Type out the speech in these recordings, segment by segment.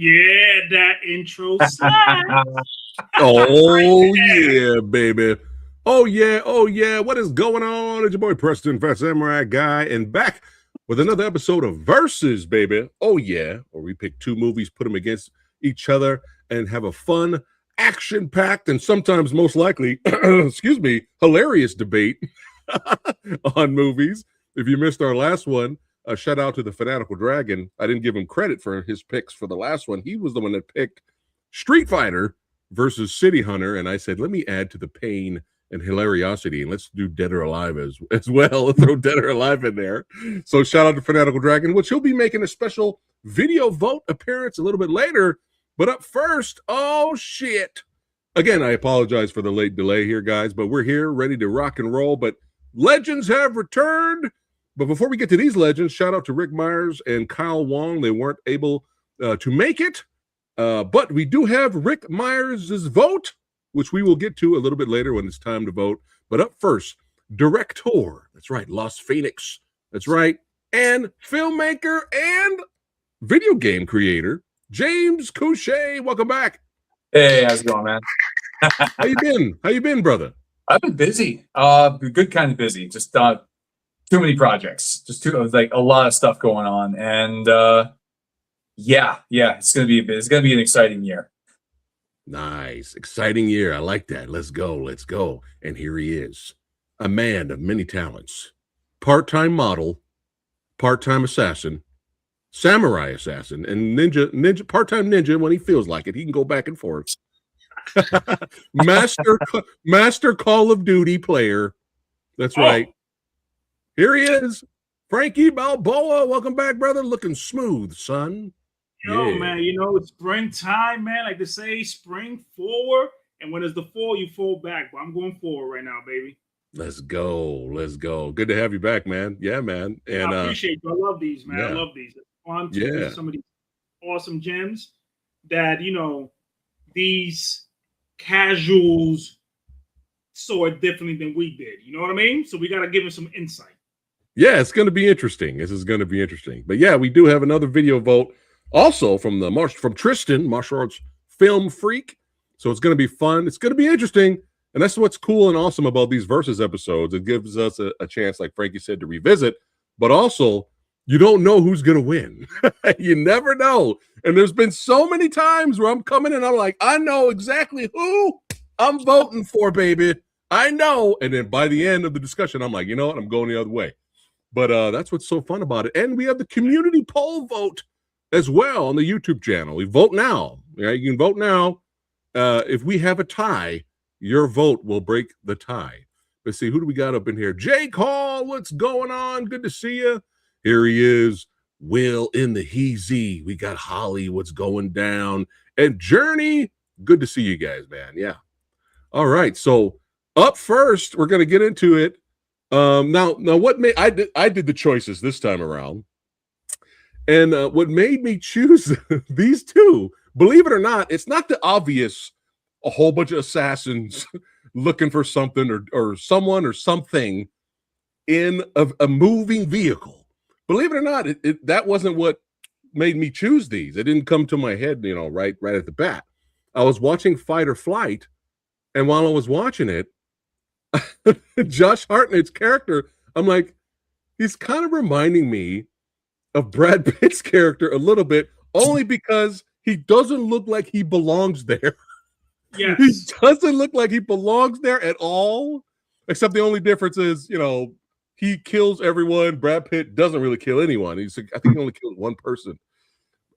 Yeah, that intro slap. Oh, yeah, baby. Oh, yeah. Oh, yeah. What is going on? It's your boy Preston, PhatSamuraiGuy, and back with another episode of Versus, baby. Oh, yeah. Where we pick two movies, put them against each other, and have a fun, action-packed, and sometimes most likely, excuse me, hilarious debate on movies. If you missed our last one, shout out to the Fanatical Dragon. I didn't give him credit for his picks for the last one. He was the one that picked Street Fighter versus City Hunter, and I said, let me add to the pain and hilariosity, and let's do Dead or Alive as well. Let's throw Dead or Alive in there. So shout out to Fanatical Dragon, which he'll be making a special video vote appearance a little bit later. But up first, oh shit. Again, I apologize for the late delay here, guys, but we're here ready to rock and roll. But legends have returned. But before we get to these legends, shout out to Rick Myers and Kyle Wong. They weren't able to make it. But we do have Rick Myers' vote, which we will get to a little bit later when it's time to vote. But up first, director, that's right, Los Phoenix, that's right, and filmmaker and video game creator, James Couche. Welcome back. Hey, how's it going, man? How you been? How you been, brother? I've been busy. Good kind of busy. Just too many projects. Just like a lot of stuff going on, and yeah, it's gonna be an exciting year. Nice, exciting year. I like that. Let's go. And here he is, a man of many talents, part-time model, part-time assassin, samurai assassin, and ninja, part-time ninja when he feels like it. He can go back and forth. master Call of Duty player. That's right. Here he is, Frankie Balboa. Welcome back, brother. Looking smooth, son. Yo, man, you know, it's springtime, man. Like they say, spring forward. And when it's the fall, you fall back. But I'm going forward right now, baby. Let's go. Good to have you back, man. Yeah, man. And I appreciate you. I love these, man. Yeah. I love these. It's fun to do some of these awesome gems that, you know, these casuals saw it differently than we did. You know what I mean? So we got to give them some insight. Yeah, it's going to be interesting. This is going to be interesting. But yeah, we do have another video vote also from Tristan, martial arts film freak. So it's going to be fun. It's going to be interesting. And that's what's cool and awesome about these Versus episodes. It gives us a chance, like Frankie said, to revisit. But also, you don't know who's going to win. You never know. And there's been so many times where I'm coming and I'm like, I know exactly who I'm voting for, baby. I know. And then by the end of the discussion, I'm like, you know what? I'm going the other way. But that's what's so fun about it. And we have the community poll vote as well on the YouTube channel. We vote now. Right? You can vote now. If we have a tie, your vote will break the tie. Let's see, who do we got up in here? Jake Hall, what's going on? Good to see you. Here he is. Will in the Heezy. We got Holly, what's going down? And Journey, good to see you guys, man. Yeah. All right. So up first, we're going to get into it. Now what made I did the choices this time around. And what made me choose these two, believe it or not, it's not the obvious, a whole bunch of assassins looking for something or someone or something in a moving vehicle. Believe it or not, that wasn't what made me choose these. It didn't come to my head, you know, right at the bat. I was watching Fight or Flight, and while I was watching it, Josh Hartnett's character, I'm like, he's kind of reminding me of Brad Pitt's character a little bit, only because he doesn't look like he belongs there. Yes. He doesn't look like he belongs there at all, except the only difference is, you know, he kills everyone. Brad Pitt doesn't really kill anyone. I think he only killed one person,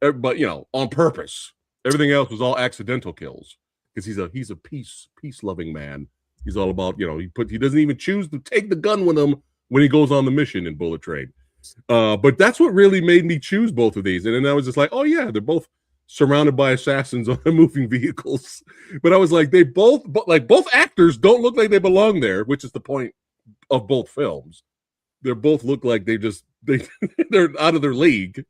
but, you know, on purpose. Everything else was all accidental kills because he's a peace-loving man. He's all about, you know, he doesn't even choose to take the gun with him when he goes on the mission in Bullet Train. But that's what really made me choose both of these. And then I was just like, oh yeah, they're both surrounded by assassins on moving vehicles. But I was like, both actors don't look like they belong there, which is the point of both films. They both look like they're out of their league.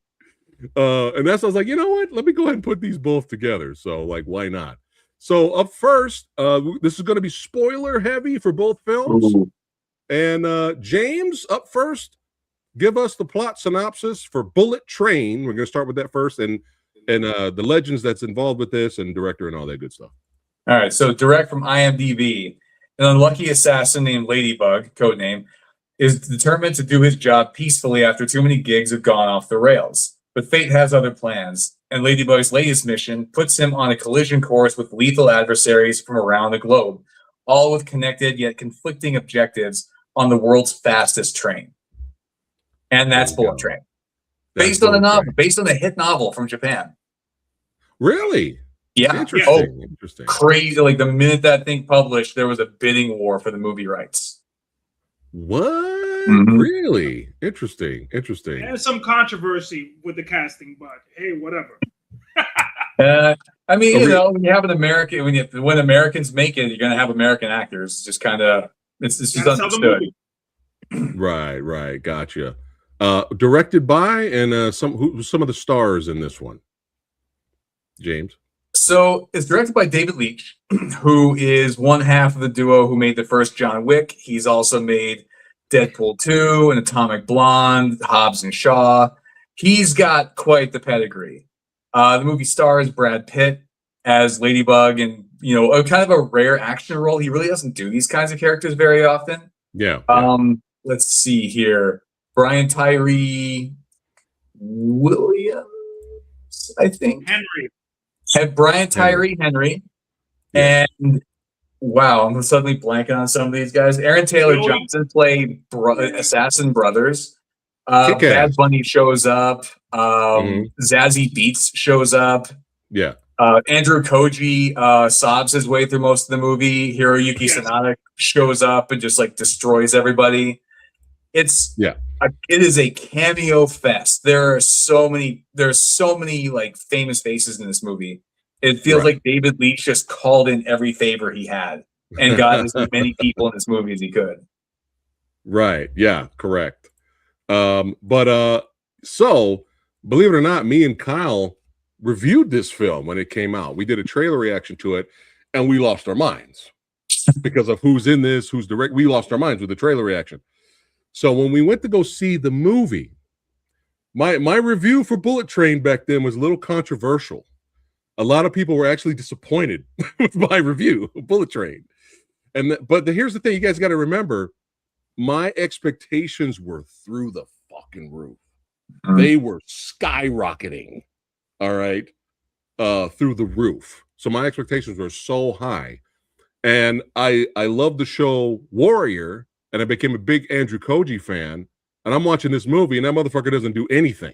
And that's, I was like, you know what? Let me go ahead and put these both together. So like, why not? So up first, this is going to be spoiler heavy for both films. Ooh. And James, up first, give us the plot synopsis for Bullet Train. We're going to start with that first. And and the legends that's involved with this, and director and all that good stuff. All right, so direct from IMDb. An unlucky assassin named Ladybug, codename, is determined to do his job peacefully after too many gigs have gone off the rails. But fate has other plans, and Ladybug's latest mission puts him on a collision course with lethal adversaries from around the globe, all with connected yet conflicting objectives on the world's fastest train. And that's Bullet Train. Based on a novel, based on a hit novel from Japan. Really? Yeah. Interesting. Interesting. Crazy. Like the minute that thing published, there was a bidding war for the movie rights. What? Mm-hmm. Really? Interesting. Interesting. And some controversy with the casting, but hey, whatever. I mean, you know, when you have an American, when Americans make it, you're going to have American actors. It's just kind of, it's just understood. Right. Gotcha. Directed by and some of the stars in this one, James. So it's directed by David Leitch, who is one half of the duo who made the first John Wick. He's also made Deadpool 2 and Atomic Blonde, Hobbs and Shaw. He's got quite the pedigree. The movie stars Brad Pitt as Ladybug, and a kind of a rare action role. He really doesn't do these kinds of characters very often. Yeah. Let's see here. Brian Tyree Williams, I think. Henry. Had Brian Tyree Henry. And wow, I'm suddenly blanking on some of these guys. Aaron Taylor Johnson played Assassin Brothers. Bad Bunny shows up. Zazie Beetz shows up. Yeah. Andrew Koji sobs his way through most of the movie. Hiroyuki Sanada shows up and just like destroys everybody. It is a cameo fest. There's so many like famous faces in this movie. It feels like David Leitch just called in every favor he had and got as many people in this movie as he could. Right. Yeah, correct. So believe it or not, me and Kyle reviewed this film when it came out. We did a trailer reaction to it and we lost our minds because of who's in this, who's direct. We lost our minds with the trailer reaction. So when we went to go see the movie, my review for Bullet Train back then was a little controversial. A lot of people were actually disappointed with my review of Bullet Train. But here's the thing, you guys got to remember, my expectations were through the fucking roof. They were skyrocketing, all right, through the roof. So my expectations were so high. And I love the show Warrior, and I became a big Andrew Koji fan, and I'm watching this movie, and that motherfucker doesn't do anything.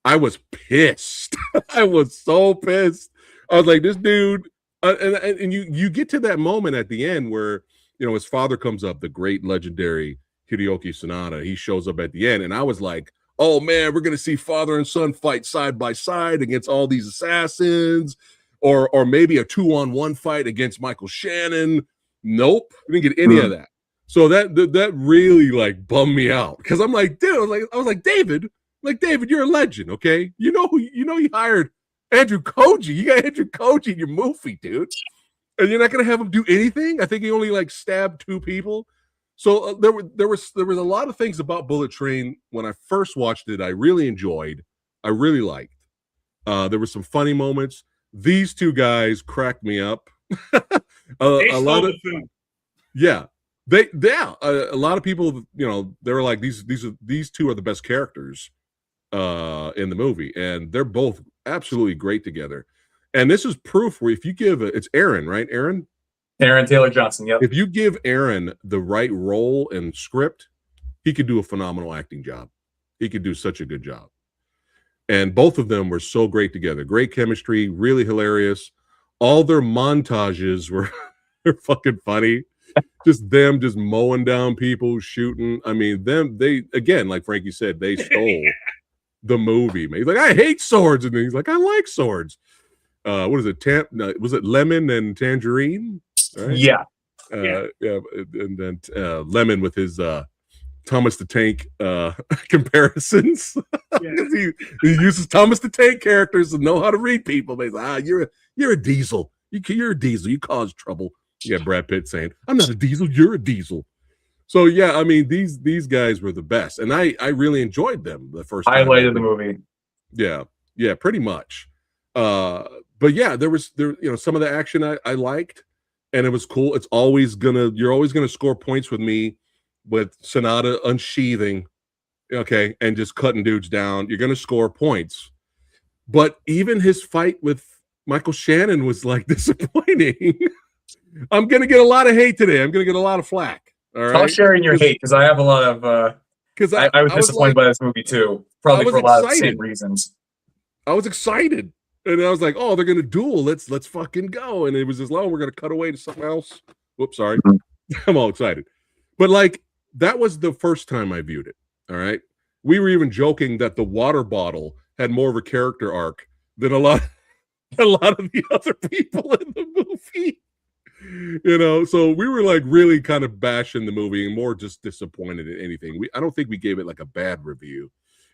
I was pissed. I was so pissed. I was like, this dude, and you get to that moment at the end where, his father comes up, the great legendary Hiroyuki Sanada. He shows up at the end, and I was like, oh man, we're going to see father and son fight side by side against all these assassins, or maybe a 2-on-1 fight against Michael Shannon. Nope, we didn't get any of that. So that really like bummed me out because I'm like, dude, I was like, David, you're a legend, okay? You hired Andrew Koji. You got Andrew Koji in your movie, dude, and you're not gonna have him do anything. I think he only like stabbed 2 people. So there was a lot of things about Bullet Train when I first watched it I really enjoyed. I really liked. There were some funny moments. These 2 guys cracked me up. a lot of film. Yeah. A lot of people, they were like, these 2 are the best characters in the movie, and they're both absolutely great together. And this is proof where if you give it's Aaron, right? Aaron Taylor Johnson. Yep. If you give Aaron the right role and script, he could do a phenomenal acting job. He could do such a good job. And both of them were so great together. Great chemistry, really hilarious. All their montages were fucking funny. Just them just mowing down people, shooting. I mean, they again, like Frankie said, they stole the movie. Man. He's like, I hate swords, and then he's like, I like swords. What is it? Was it Lemon and Tangerine? Right? Yeah. And then Lemon with his Thomas the Tank comparisons. he uses Thomas the Tank characters to know how to read people. He's like, you're a diesel. You're a diesel. You cause trouble. You got Brad Pitt saying, I'm not a diesel, you're a diesel. So yeah, I mean, these guys were the best, and I really enjoyed them the first time. Highlight of the movie. Yeah. Yeah, pretty much. But yeah, there some of the action I liked, and it was cool. You're always gonna score points with me with Sonata unsheathing, okay, and just cutting dudes down. You're gonna score points. But even his fight with Michael Shannon was like disappointing. I'm gonna get a lot of hate today. I'm gonna get a lot of flack. All right, I'll share in your hate because I have a lot of. Because I was disappointed by this movie too, probably for a lot of the same reasons. I was excited, and I was like, "Oh, they're gonna duel. Let's fucking go!" And it was just, "Oh, we're gonna cut away to something else." Whoops, sorry. I'm all excited, but like that was the first time I viewed it. All right, we were even joking that the water bottle had more of a character arc than a lot of the other people in the movie. So we were like really kind of bashing the movie and more just disappointed in anything. I don't think we gave it like a bad review.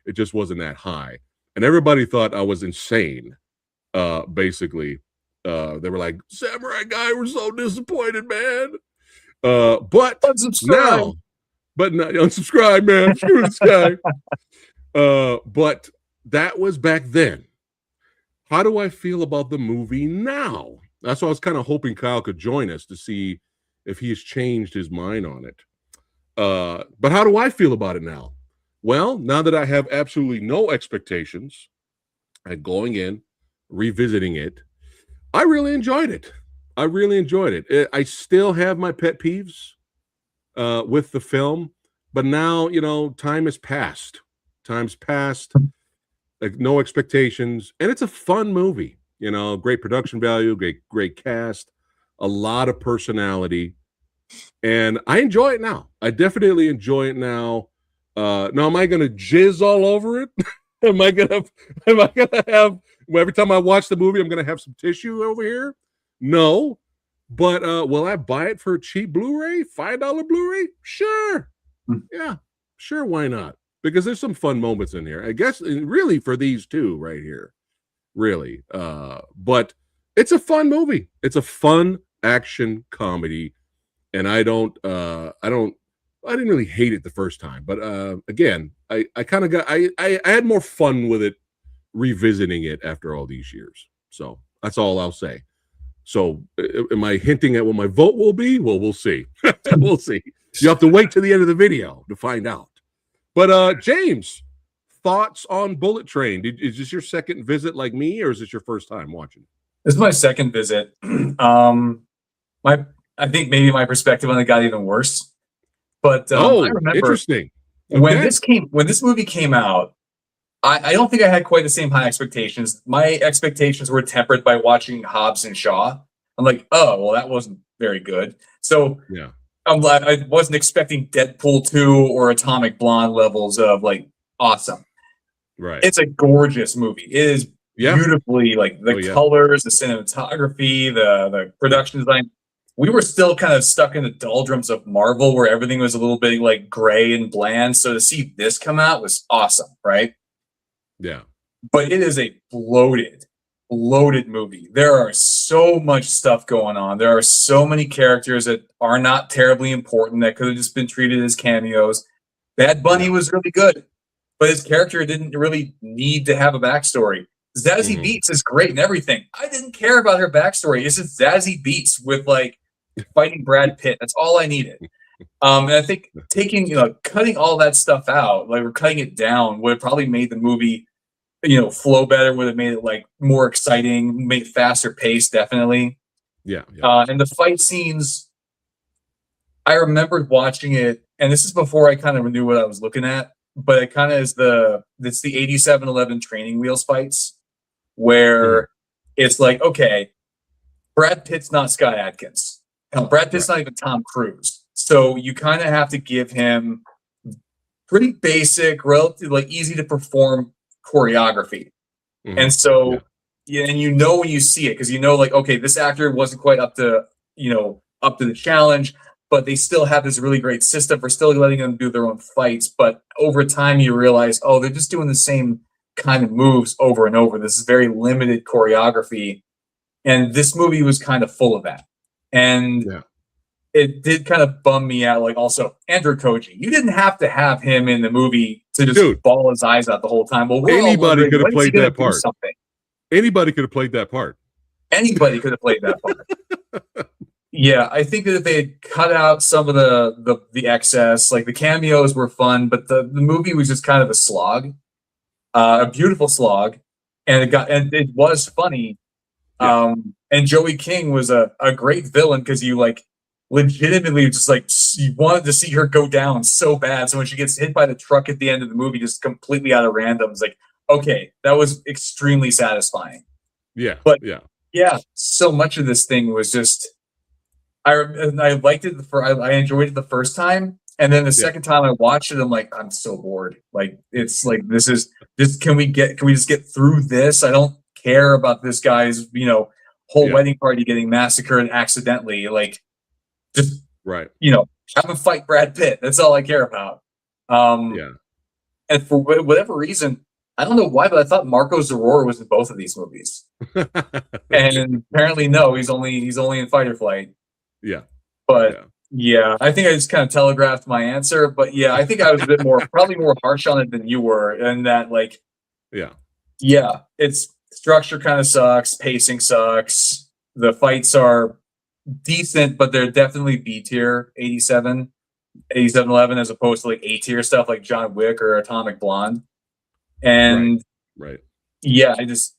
It just wasn't that high. And everybody thought I was insane. Basically, they were like, "Samurai Guy, we're so disappointed, man." But unsubscribe, man. Screw this guy. But that was back then. How do I feel about the movie now? That's why I was kind of hoping Kyle could join us to see if he has changed his mind on it. But how do I feel about it now? Well, now that I have absolutely no expectations and going in, revisiting it, I really enjoyed it. I still have my pet peeves with the film, but now, time has passed. Time's passed, like no expectations, and it's a fun movie. Great production value, great cast, a lot of personality, and I enjoy it now. I definitely enjoy it now. Now, am I going to jizz all over it? Am I gonna have every time I watch the movie, I'm going to have some tissue over here? No, but will I buy it for a cheap Blu-ray, $5 Blu-ray? Sure, yeah, sure. Why not? Because there's some fun moments in here. I guess really for these two right here. Really, but it's a fun movie. It's a fun action comedy, and I didn't really hate it the first time, but again, I kind of I had more fun with it revisiting it after all these years. So that's all I'll say. So am I hinting at what my vote will be? Well, we'll see. We'll see. You have to wait to the end of the video to find out. But James, thoughts on Bullet Train? Is this your second visit like me, or is this your first time watching? This is my second visit. I think maybe my perspective on it got even worse. But I remember interesting. Okay. When this movie came out, I don't think I had quite the same high expectations. My expectations were tempered by watching Hobbs and Shaw. I'm like, oh, well, that wasn't very good. So yeah, I wasn't expecting Deadpool 2 or Atomic Blonde levels of like awesome. Right. It's a gorgeous movie. It is beautifully like the colors, the cinematography, the production design. We were still kind of stuck in the doldrums of Marvel where everything was a little bit like gray and bland. So to see this come out was awesome, right? Yeah. But it is a bloated movie. There are so much stuff going on. There are so many characters that are not terribly important that could have just been treated as cameos. Bad Bunny was really good, but his character didn't really need to have a backstory. Zazie Beetz is great and everything. I didn't care about her backstory. It's just Zazie Beetz with like fighting Brad Pitt. That's all I needed. And I think cutting all that stuff out, like we're cutting it down, would have probably made the movie, flow better. Would have made it like more exciting, made it faster paced, definitely. Yeah. And the fight scenes, I remembered watching it, and this is before I kind of knew what I was looking at. But it kind of is it's the 87-11 training wheels fights where it's like, okay, Brad Pitt's not Scott Adkins. Hell, Brad Pitt's not even Tom Cruise. So you kind of have to give him pretty basic, relatively like easy to perform choreography. And so, and when you see it, because like, okay, this actor wasn't quite up to the challenge, but they still have this really great system for still letting them do their own fights. But over time, you realize, oh, they're just doing the same kind of moves over and over. This is very limited choreography. And this movie was kind of full of that. And it did kind of bum me out. Like, also Andrew Koji, you didn't have to have him in the movie to just ball his eyes out the whole time. Well, anybody could have played that part. Something. Anybody could have played that part. Anybody could have played that part. Yeah, I think that if they had cut out some of the excess, like the cameos were fun, but the movie was just kind of a slog, a beautiful slog, and it was funny. Yeah. And Joey King was a great villain because you like legitimately just like you wanted to see her go down so bad. So when she gets hit by the truck at the end of the movie, just completely out of random, it's like, okay, that was extremely satisfying. Yeah, but yeah, so much of this thing was just. I liked it I enjoyed it the first time, and then the second time I watched it, I'm like, I'm so bored. Like, it's like can we just get through this? I don't care about this guy's whole wedding party getting massacred accidentally. Like, just have him fight Brad Pitt. That's all I care about. And for whatever reason, I don't know why, but I thought Marco Zaror was in both of these movies, and apparently no, he's only in Fight or Flight. Yeah. But I think I just kind of telegraphed my answer. But yeah, I think I was a bit probably more harsh on it than you were. And that, like, it's structure kind of sucks. Pacing sucks. The fights are decent, but they're definitely B tier 8711 as opposed to like A tier stuff like John Wick or Atomic Blonde. And it is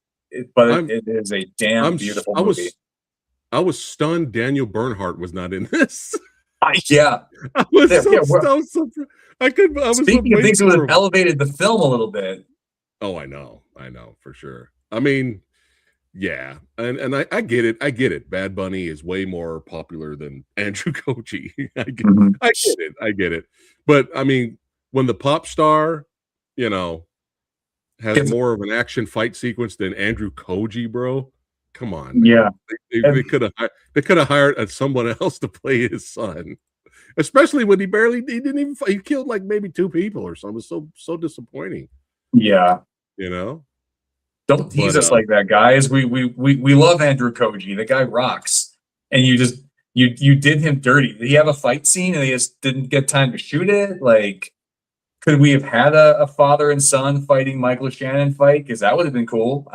a damn beautiful movie. I was stunned Daniel Bernhardt was not in this. I was speaking of things that would have elevated the film a little bit. Oh, I know for sure. I mean, yeah, and I get it. Bad Bunny is way more popular than Andrew Koji. I get it. But I mean, when the pop star, has more of an action fight sequence than Andrew Koji, bro. Come on. Man. Yeah. They could have hired someone else to play his son. Especially when he killed like maybe 2 people or something. It was so disappointing. Yeah. Don't tease us like that, guys. We love Andrew Koji. The guy rocks. And you did him dirty. Did he have a fight scene and he just didn't get time to shoot it? Like, could we have had a father and son fighting Michael Shannon fight? Because that would have been cool.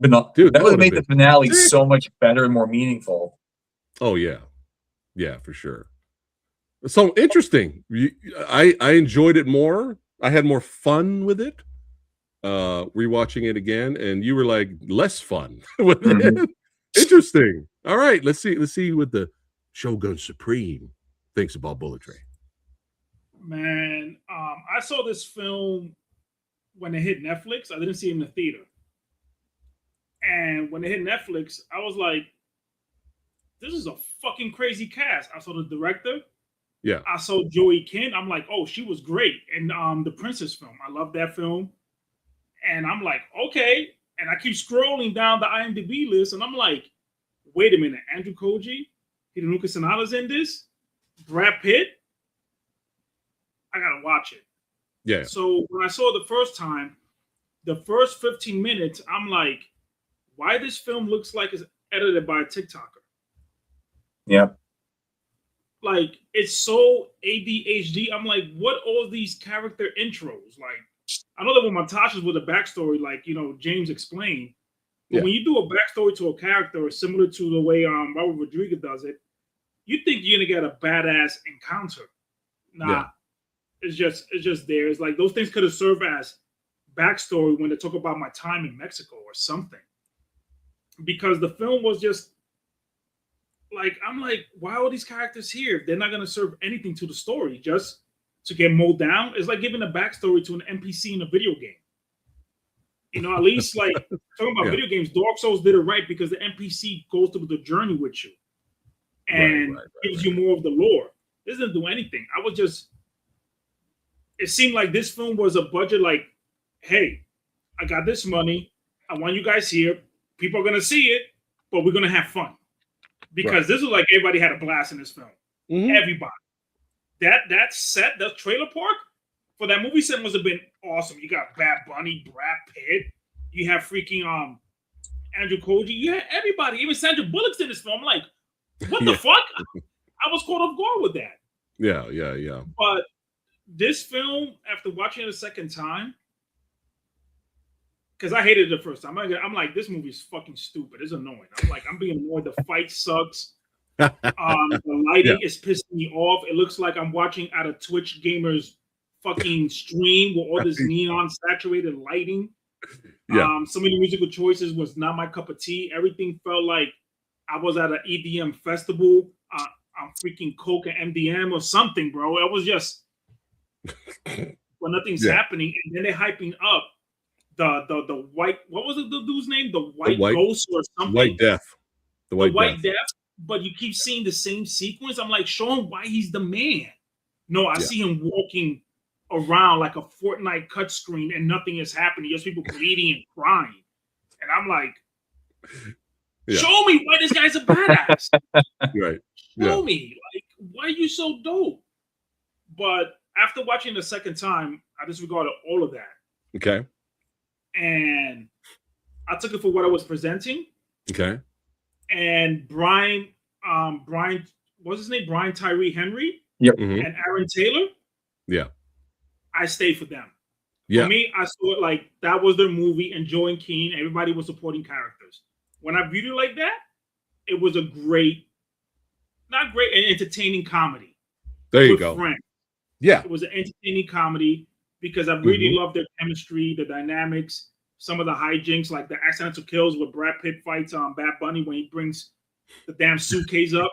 Dude, that would have made the finale so much better and more meaningful. Oh yeah, for sure. So interesting. I enjoyed it more. I had more fun with it. Rewatching it again, and you were like less fun with it. Interesting. All right, let's see what the Shogun Supreme thinks about Bullet Train. Man, I saw this film when it hit Netflix. I didn't see it in the theater. And when it hit Netflix, I was like, this is a fucking crazy cast. I saw the director. Yeah. I saw Joey King. I'm like, oh, she was great. And the Princess film. I love that film. And I'm like, okay. And I keep scrolling down the IMDb list. And I'm like, wait a minute. Andrew Koji? Hidenuka Sanada's in this? Brad Pitt? I got to watch it. Yeah. So when I saw it the first time, the first 15 minutes, I'm like, why this film looks like it's edited by a TikToker. Yeah. Like, it's so ADHD. I'm like, what all these character intros? Like, I know that with Montages with a backstory, like, James explained. But when you do a backstory to a character, similar to the way Robert Rodriguez does it, you think you're going to get a badass encounter. Nah. It's just there. It's like those things could have served as backstory when they talk about my time in Mexico or something. Because the film was just like, I'm like, why are these characters here? They're not going to serve anything to the story, just to get mowed down. It's like giving a backstory to an NPC in a video game. At least like talking about video games, Dark Souls did it right because the NPC goes through the journey with you and gives you more of the lore. This doesn't do anything. It seemed like this film was a budget like, hey, I got this money. I want you guys here. People are going to see it, but we're going to have fun. Because this was like everybody had a blast in this film. Mm-hmm. Everybody. That set, the trailer park for that movie set must have been awesome. You got Bad Bunny, Brad Pitt. You have freaking Andrew Koji. You had everybody. Even Sandra Bullock's in this film. I'm like, what the fuck? I was caught off guard with that. Yeah. But this film, after watching it a second time, because I hated it the first time, I'm like, this movie is fucking stupid. It's annoying. I'm being annoyed. The fight sucks. The lighting is pissing me off. It looks like I'm watching at a Twitch gamer's fucking stream with all this neon saturated lighting. Some of the musical choices was not my cup of tea. Everything felt like I was at an EDM festival. I'm freaking Coke and MDM or something, bro. It was just when nothing's happening, and then they're hyping up the white. What was the dude's name? The white ghost or something? White Death. The White Death. But you keep seeing the same sequence. I'm like, show him why he's the man. No, I see him walking around like a Fortnite cut screen and nothing is happening. Just people bleeding and crying. And I'm like, show me why this guy's a badass. Right. Show me. Like, why are you so dope? But after watching the second time, I disregarded all of that. Okay. And I took it for what I was presenting. Okay. And Brian, what's his name? Brian Tyree Henry. Yep. And Aaron Taylor. Yeah. I stayed for them. Yeah. For me, I saw it like that was their movie, and Joe and Keane, everybody was supporting characters. When I viewed it like that, it was a not great, an entertaining comedy. There you go. Friends. Yeah. It was an entertaining comedy because I really loved their chemistry, the dynamics, some of the hijinks, like the accidental kills where Brad Pitt fights on Bad Bunny when he brings the damn suitcase up.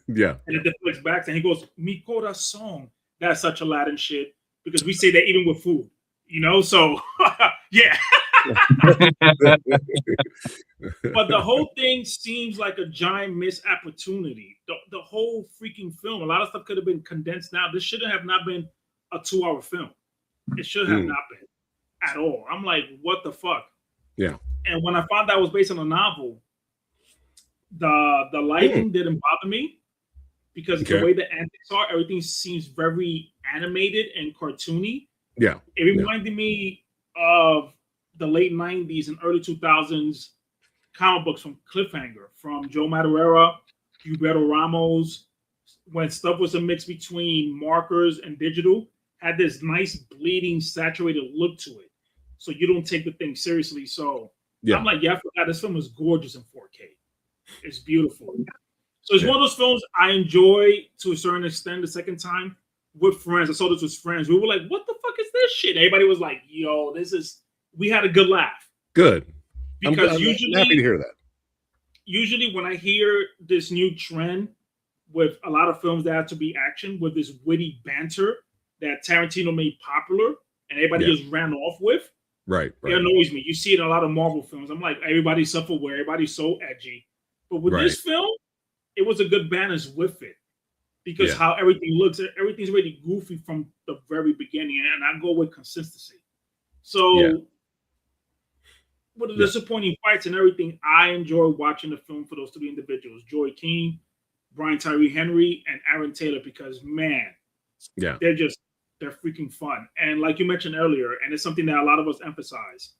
And it deflects back and he goes, "Mi corazón." That's such Aladdin shit because we say that even with food, you know? So, yeah. But the whole thing seems like a giant missed opportunity. The whole freaking film, a lot of stuff could have been condensed now. This shouldn't have not been a 2-hour film. It should have not been at all. I'm like, what the fuck? Yeah. And when I found out it was based on a novel, the lighting didn't bother me because the way the antics are, everything seems very animated and cartoony. Yeah. It reminded me of the late 90s and early 2000s comic books from Cliffhanger, from Joe Madureira, Gilberto Ramos, when stuff was a mix between markers and digital, had this nice bleeding, saturated look to it. So you don't take the thing seriously. So I'm like, I forgot this film is gorgeous in 4K. It's beautiful. So it's one of those films I enjoy to a certain extent the second time with friends. I saw this with friends. We were like, what the fuck is this shit? Everybody was like, yo, we had a good laugh. Good. Because I'm usually, happy to hear that. Usually when I hear this new trend with a lot of films that have to be action with this witty banter that Tarantino made popular and everybody just ran off with, right. It annoys me. You see it in a lot of Marvel films. I'm like, everybody's self-aware, everybody's so edgy. But with this film, it was a good balance with it because how everything looks, everything's really goofy from the very beginning, and I go with consistency. So with the disappointing fights and everything, I enjoy watching the film for those three individuals: Joy Keane, Brian Tyree Henry, and Aaron Taylor, because man, they're freaking fun. And like you mentioned earlier, and it's something that a lot of us emphasize,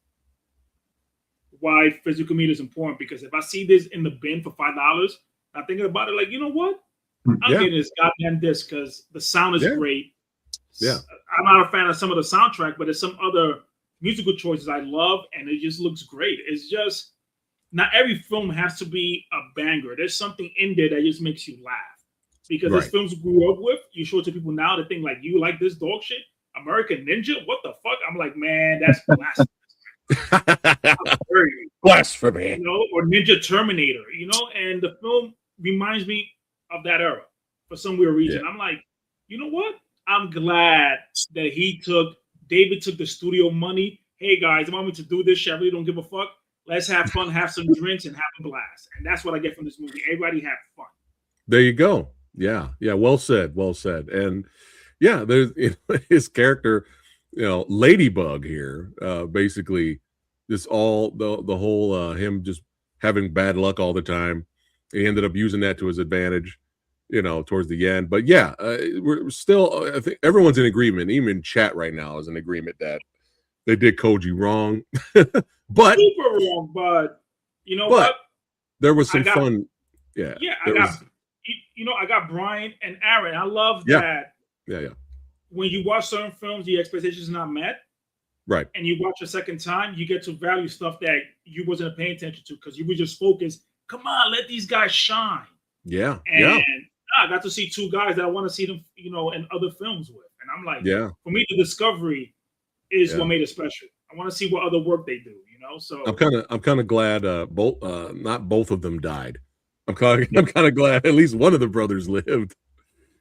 why physical media is important, because if I see this in the bin for $5, I'm thinking about it like, you know what? I'm getting this goddamn disc because the sound is great. Yeah. I'm not a fan of some of the soundtrack, but there's some other musical choices I love, and it just looks great. It's just, not every film has to be a banger. There's something in there that just makes you laugh. Because these films we grew up with, you show it to people now, they think like, you like this dog shit? American Ninja? What the fuck? I'm like, man, that's blasphemous. Blasphemy. You know, or Ninja Terminator, you know, and the film reminds me of that era for some weird reason. I'm like, you know what? I'm glad that David took the studio money. Hey guys, I want me to do this shit. I really don't give a fuck. Let's have fun, have some drinks, and have a blast. And that's what I get from this movie. Everybody have fun. There you go. Yeah. Well said. Well said. And there's his character, Ladybug here, basically this all the whole him just having bad luck all the time. He ended up using that to his advantage, towards the end. But we're still, I think everyone's in agreement, even in chat right now is in agreement that they did Koji wrong. But super wrong, but what? There was some fun. I got Brian and Aaron. I love that. Yeah. When you watch certain films, the expectations not met. Right. And you watch a second time, you get to value stuff that you wasn't paying attention to because you were just focused. Come on, let these guys shine. Yeah. And I got to see two guys that I want to see them, in other films with. And I'm like, for me, the discovery is what made it special. I want to see what other work they do, So I'm kind of glad not both of them died. I'm kind of glad at least one of the brothers lived.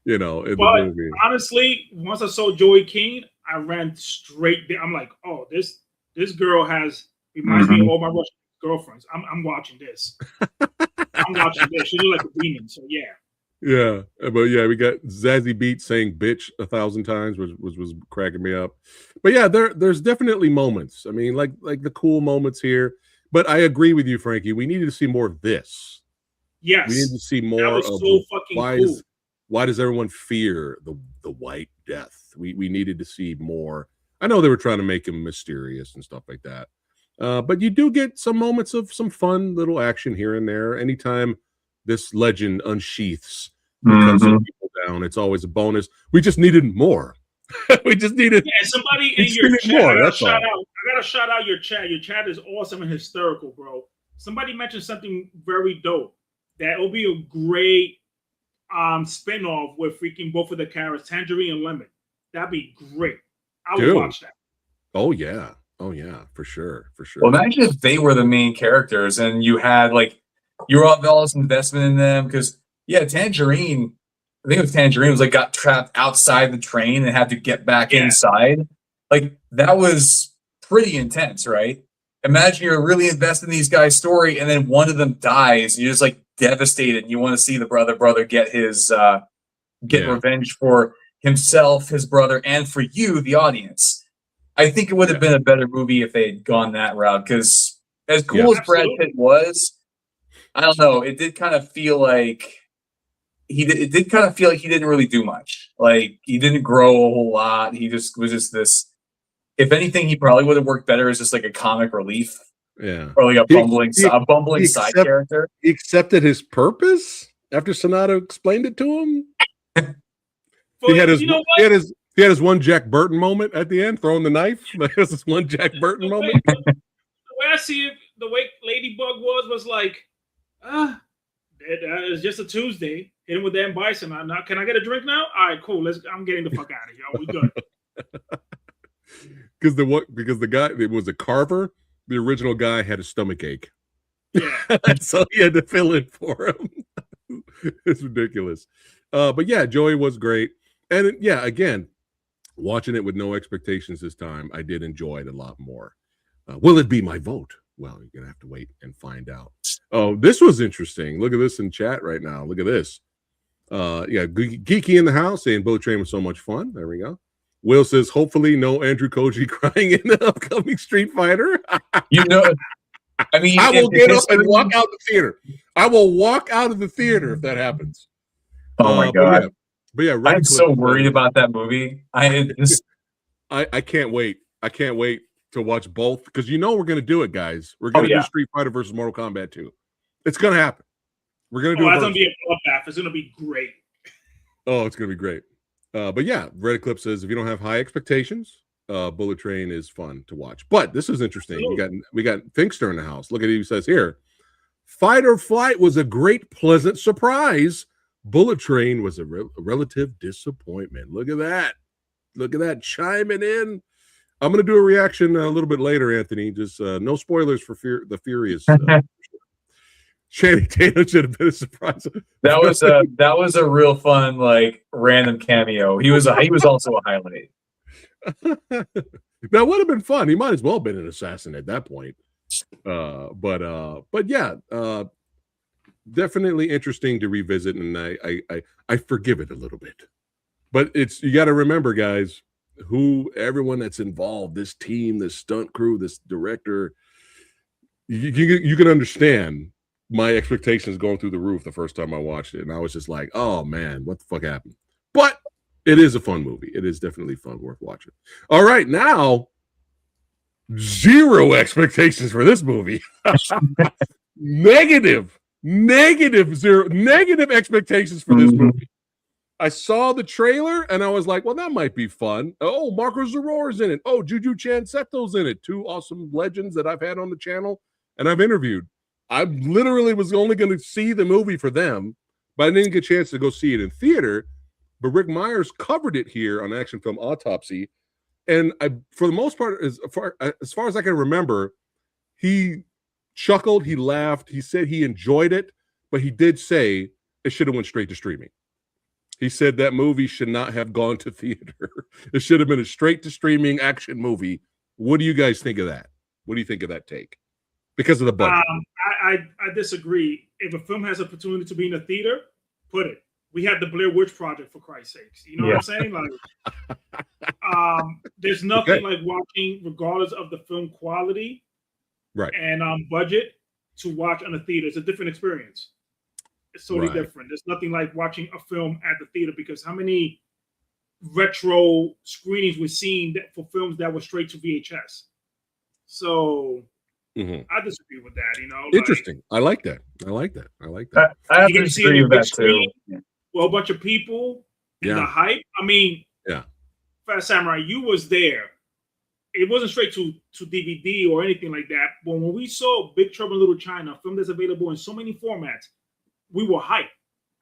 In the movie. Honestly, once I saw Joey King, I ran straight there. I'm like, oh, this girl reminds me of all my Russian girlfriends. I'm watching this. I'm watching this. She looks like a demon. So yeah. Yeah, but yeah, we got Zazie Beetz saying "bitch" 1,000 times, was cracking me up. But yeah, there's definitely moments. I mean, like the cool moments here. But I agree with you, Frankie. We needed to see more of this. Yes, we need to see more that was of so fucking cool. Why does everyone fear the White Death? We needed to see more. I know they were trying to make him mysterious and stuff like that. But you do get some moments of some fun little action here and there. Anytime this legend unsheaths and cuts some people down, it's always a bonus. We just needed more. We just needed somebody in your chat. I gotta shout out your chat. Your chat is awesome and hysterical, bro. Somebody mentioned something very dope. That will be a great spin-off with freaking both of the characters, Tangerine and Lemon. That'd be great. I would watch that. Oh yeah, for sure. Well, imagine if they were the main characters and you had you all this investment in them because Tangerine. I think it was Tangerine was got trapped outside the train and had to get back inside. That was pretty intense, right? Imagine you're really invested in these guys' story and then one of them dies and you're just devastated. And you want to see the brother get his revenge for himself, his brother, and for you, the audience. I think it would have been a better movie if they had gone that route because as cool as Brad Pitt was, I don't know, it did kind of feel like he didn't really do much. He didn't grow a whole lot. He just was this. If anything, he probably would have worked better as just a comic relief. Yeah. Or a bumbling side character. He accepted his purpose after Sonata explained it to him. He had his one Jack Burton moment at the end, throwing the knife. That was this one Jack Burton moment. The way I see it, the way Ladybug was it's just a Tuesday. Hit him with that bison. Can I get a drink now? All right, cool. I'm getting the fuck out of here. We good. Because the guy, it was a Carver. The original guy had a stomach ache. Yeah. So he had to fill in for him. It's ridiculous. But yeah, Joey was great. And yeah, again, watching it with no expectations this time, I did enjoy it a lot more. Will it be my vote? Well, you're going to have to wait and find out. Oh, this was interesting. Look at this in chat right now. Look at this. Geeky in the house saying Bullet Train was so much fun. There we go. Will says, hopefully no Andrew Koji crying in the upcoming Street Fighter. I mean, I will get up and walk out the theater. I will walk out of the theater if that happens. Oh my God. But yeah, I'm so worried about that movie. I can't wait. I can't wait to watch both because we're going to do it, guys. We're going to do Street Fighter versus Mortal Kombat 2. It's going to happen. We're going to do it. It's going to be a bloodbath. It's going to be great. Oh, it's going to be great. But yeah, Red Eclipse says if you don't have high expectations, Bullet Train is fun to watch. But this is interesting. We got Finkster in the house. Look at it. He says here, Fight or Flight was a great, pleasant surprise. Bullet Train was a relative disappointment. Look at that. Look at that chiming in. I'm going to do a reaction a little bit later, Anthony. Just no spoilers for the Furious. Channing Tatum should have been a surprise. That was a real fun random cameo. He was also a highlight. That would have been fun. He might as well have been an assassin at that point. But yeah, definitely interesting to revisit, and I forgive it a little bit. But you got to remember, guys, everyone that's involved, this team, this stunt crew, this director, you can understand my expectations going through the roof the first time I watched it. And I was just like, oh man, what the fuck happened? But it is a fun movie. It is definitely fun, worth watching. All right, now, zero expectations for this movie. Negative negative expectations for this movie. I saw the trailer and I was like, well, that might be fun. Oh, Marco Zaror's in it. Oh, Juju Chanseto's in it. 2 awesome legends that I've had on the channel and I've interviewed. I literally was only going to see the movie for them, but I didn't get a chance to go see it in theater. But Rick Myers covered it here on Action Film Autopsy. And for the most part, as far as I can remember, he chuckled, he laughed, he said he enjoyed it, but he did say it should have went straight to streaming. He said that movie should not have gone to theater. It should have been a straight to streaming action movie. What do you guys think of that? What do you think of that take? Because of the budget. I disagree. If a film has opportunity to be in a theater, put it. We had the Blair Witch Project, for Christ's sakes. You know what I'm saying? Like, there's nothing like watching, regardless of the film quality, and budget, to watch on a theater. It's a different experience. It's totally different. There's nothing like watching a film at the theater, because how many retro screenings we've seen for films that were straight to VHS? So I disagree with that. You know, interesting. I like that. I have to disagree with that too. Well, a bunch of people and the hype. I mean, Fat Samurai, you was there. It wasn't straight to DVD or anything like that. But when we saw Big Trouble in Little China, a film that's available in so many formats, we were hyped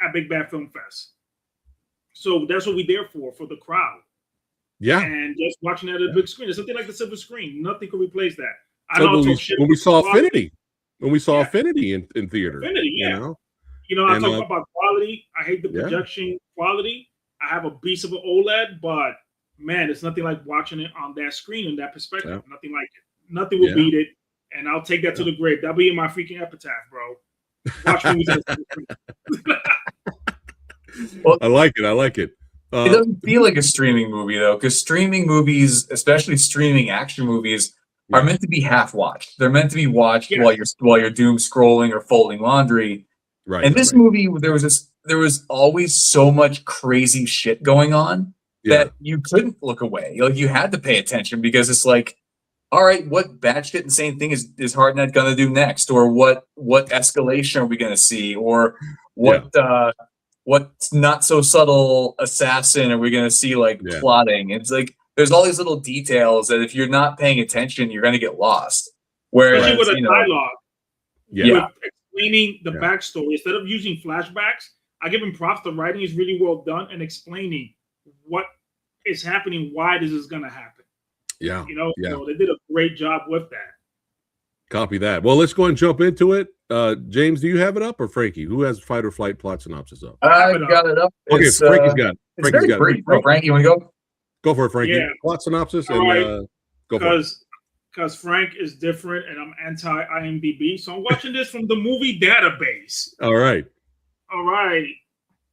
at Big Bad Film Fest. So that's what we're there for the crowd. Yeah. And just watching it at a big screen. It's something like the silver screen. Nothing could replace that. I know when we saw Affinity. When we saw Affinity in theater. Affinity, You know, I talk about quality. I hate the projection quality. I have a beast of an OLED, but man, it's nothing like watching it on that screen in that perspective. Nothing like it. Nothing will beat it. And I'll take that to the grave. That'll be in my freaking epitaph, bro. Watch movies on the screen. I like it. It doesn't feel like a streaming movie though, because streaming movies, especially streaming action movies, are meant to be half watched. They're meant to be watched while you're doom scrolling or folding laundry. Right. And this movie, there was always so much crazy shit going on that you couldn't look away. Like, you had to pay attention, because it's like, all right, what batshit insane thing is Hardnet gonna do next, or what escalation are we gonna see, or what not so subtle assassin are we gonna see, like plotting? It's like there's all these little details that if you're not paying attention, you're gonna get lost. Whereas, especially with a dialogue, explaining the backstory instead of using flashbacks. I give him props. The writing is really well done and explaining what is happening, why this is gonna happen. So they did a great job with that. Copy that. Well, let's go and jump into it. James, do you have it up, or Frankie? Who has fight or flight plot synopsis up? I got it up. Okay, Frankie's got it. It's very brief. Frankie, you want to go? Go for it, Frankie. Yeah. Plot synopsis and go for it. Because Frank is different and I'm anti-IMDb. So I'm watching this from the movie database. All right.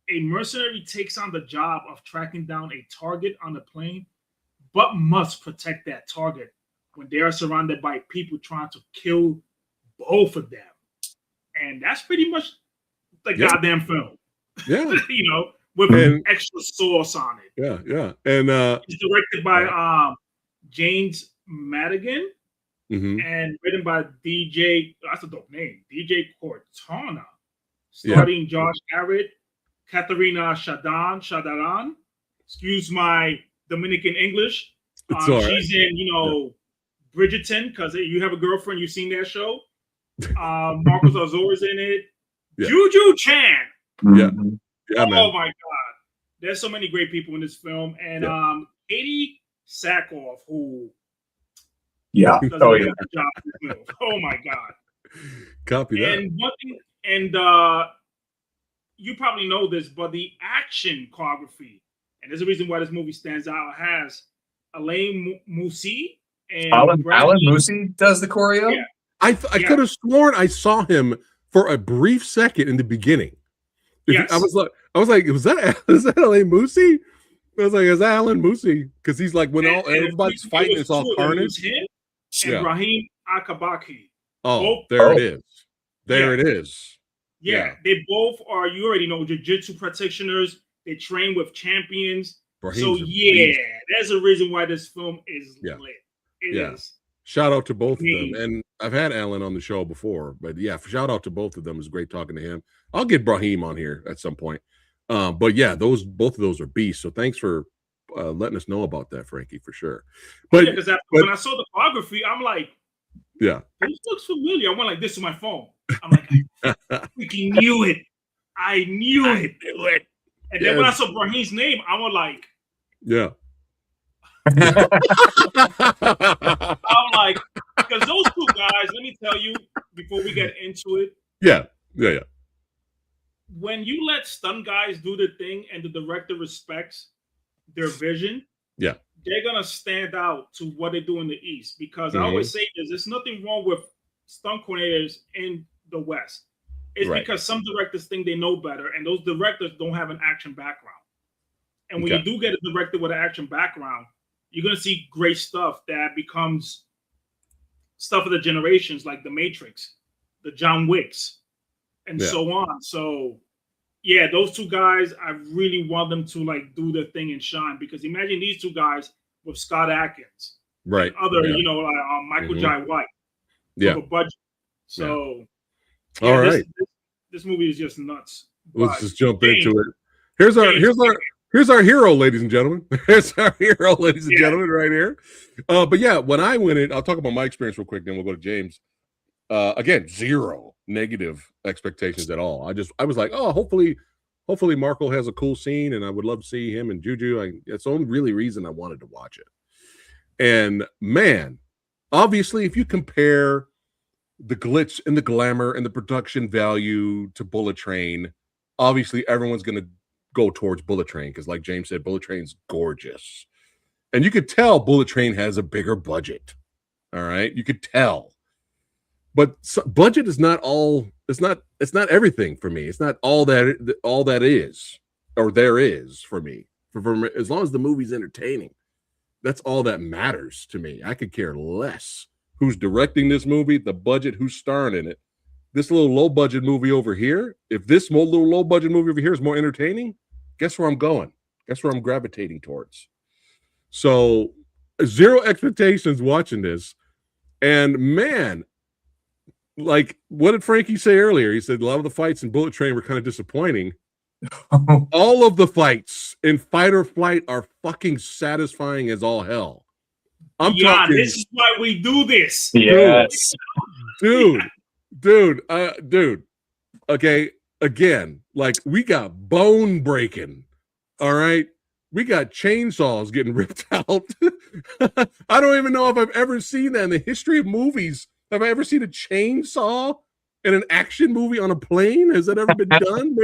A mercenary takes on the job of tracking down a target on the plane, but must protect that target when they are surrounded by people trying to kill both of them. And that's pretty much the goddamn film. Yeah. With extra sauce on it. Yeah. And it's directed by James Madigan and written by that's a dope name, DJ Cortana, starring Josh Harrod, Katharina Shadaran. Excuse my Dominican English. She's in, Bridgerton, because you have a girlfriend. You've seen that show. Marcus Azor is in it. Yeah. Juju Chan. Yeah, oh my God, there's so many great people in this film, and Katie Sackhoff, who does a job in this film. Oh my God, copy that. And one thing, and you probably know this, but the action choreography, and there's a reason why this movie stands out, has Alain Moussi and Alan Moussi does the choreo. Yeah. I could have sworn I saw him for a brief second in the beginning. I was like, is that Alain Moussi? I was like, is that Alan Moussi? Because he's like, when everybody's fighting, it's all carnage. And Rahim Akabaki. It is. It is. Yeah, they both are. You already know, jiu-jitsu practitioners. They train with champions. So there's a reason why this film is lit. It is. Shout out to both of them. And I've had Alan on the show before, but yeah, shout out to both of them. It was great talking to him. I'll get Brahim on here at some point. But yeah, both of those are beasts. So thanks for letting us know about that, Frankie, for sure. But because when I saw the biography, I'm like, yeah, this looks familiar. I went like this to my phone. I'm like, I freaking knew it. I knew it. And then when I saw Brahim's name, I was like, yeah. I'm like, because those two guys, let me tell you, before we get into it. Yeah. When you let stunt guys do the thing and the director respects their vision, yeah, they're going to stand out to what they do in the East. Because I always say there's nothing wrong with stunt coordinators in the West. It's because some directors think they know better, and those directors don't have an action background. And when you do get a director with an action background, you're going to see great stuff that becomes stuff of the generations, like The Matrix, the John Wicks, and so on. So, yeah, those two guys, I really want them to like do their thing and shine, because imagine these two guys with Scott Adkins, right? Other, like Michael Jai White, with a budget. So, all right, this movie is just nuts. Let's just jump into it. Here's our hero, ladies and gentlemen. Here's our hero, ladies and gentlemen, right here. But yeah, when I went in, I'll talk about my experience real quick, then we'll go to James. Again, zero negative expectations at all. I was like, oh, hopefully Marco has a cool scene, and I would love to see him and Juju. That's the only really reason I wanted to watch it. And man, obviously, if you compare the glitz and the glamour and the production value to Bullet Train, obviously everyone's going to go towards Bullet Train, because like James said, Bullet Train's gorgeous, and you could tell Bullet Train has a bigger budget. All right, you could tell, but budget is not all. It's not everything for me. It's not all that is, or there is for me. For as long as the movie's entertaining, that's all that matters to me. I could care less who's directing this movie, the budget, who's starring in it. This little low budget movie over here, if this little low budget movie over here is more entertaining, guess where I'm going? Guess where I'm gravitating towards? So, zero expectations watching this. And man, like, what did Frankie say earlier? He said a lot of the fights in Bullet Train were kind of disappointing. All of the fights in Fight or Flight are fucking satisfying as all hell. I'm talking, this is why we do this. Yes. Dude. Okay, again, like, we got bone breaking. All right, we got chainsaws getting ripped out. I don't even know if I've ever seen that in the history of movies. Have I ever seen a chainsaw in an action movie on a plane? Has that ever been done?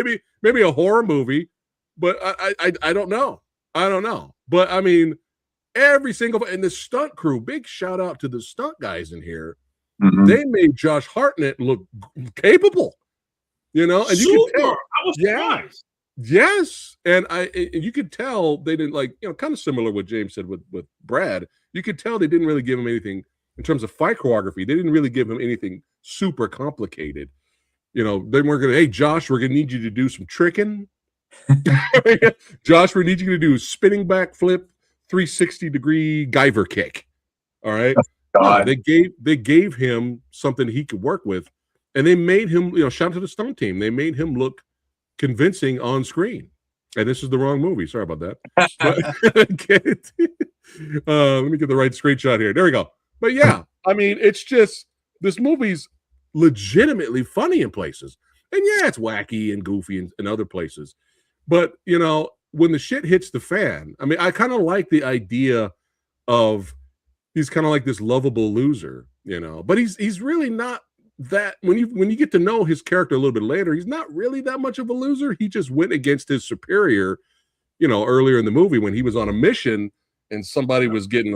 Maybe a horror movie, but I don't know. I don't know. But I mean, every single, and the stunt crew, big shout out to the stunt guys in here. Mm-hmm. They made Josh Hartnett look capable, and you can tell. I was surprised. Yes, and you could tell they didn't, like, kind of similar what James said with Brad. You could tell they didn't really give him anything in terms of fight choreography. They didn't really give him anything super complicated. They weren't going to, hey, Josh, we're going to need you to do some tricking. Josh, we need you to do a spinning back flip, 360-degree Guyver kick. All right. No, they gave him something he could work with, and they made him, shout out to the stunt team. They made him look convincing on screen. And this is the wrong movie. Sorry about that. Let me get the right screenshot here. There we go. But yeah, I mean, it's just, this movie's legitimately funny in places. And yeah, it's wacky and goofy in other places. But, when the shit hits the fan, I mean, I kind of like the idea of, he's kind of like this lovable loser, but he's really not that. When you get to know his character a little bit later, he's not really that much of a loser. He just went against his superior, earlier in the movie when he was on a mission and somebody was getting,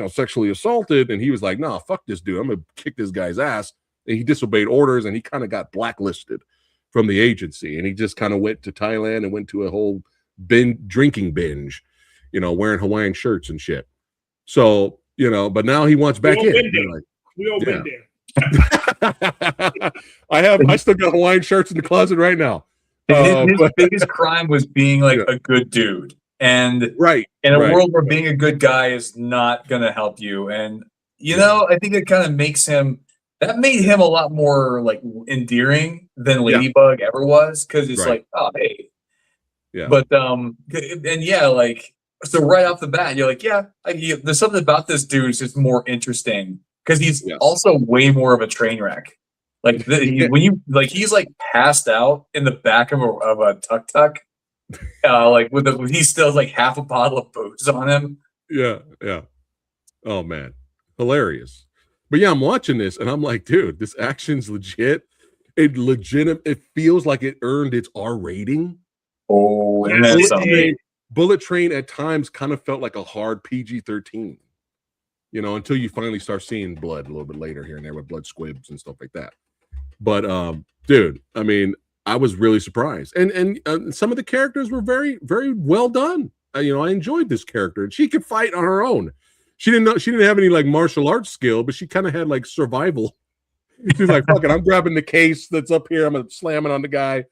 sexually assaulted, and he was like, "Nah, fuck this dude. I'm gonna kick this guy's ass." And he disobeyed orders, and he kind of got blacklisted from the agency, and he just kind of went to Thailand and went to a whole drinking binge, wearing Hawaiian shirts and shit. So, but now he wants back in. We all been there. I still got Hawaiian shirts in the closet right now. His biggest crime was being like a good dude. And in a world where being a good guy is not going to help you. And, I think it kind of makes him that made him a lot more like endearing than Ladybug ever was, because it's like, oh hey. Yeah. But and yeah, like, so right off the bat, you're like, there's something about this dude is just more interesting because he's also way more of a train wreck. Like when you like, he's like passed out in the back of a tuk tuk, like he still has like half a bottle of booze on him. Yeah. Oh man, hilarious. But yeah, I'm watching this and I'm like, dude, this action's legit. It feels like it earned its R rating. Oh, and then Bullet Train at times kind of felt like a hard PG-13, you know, until you finally start seeing blood a little bit later here and there with blood squibs and stuff like that. But dude, I mean, I was really surprised, and some of the characters were very, very well done. You know, I enjoyed this character, and she could fight on her own. She didn't have any like martial arts skill, but she kind of had like survival. She's like, fuck it, I'm grabbing the case that's up here, I'm gonna slam it on the guy.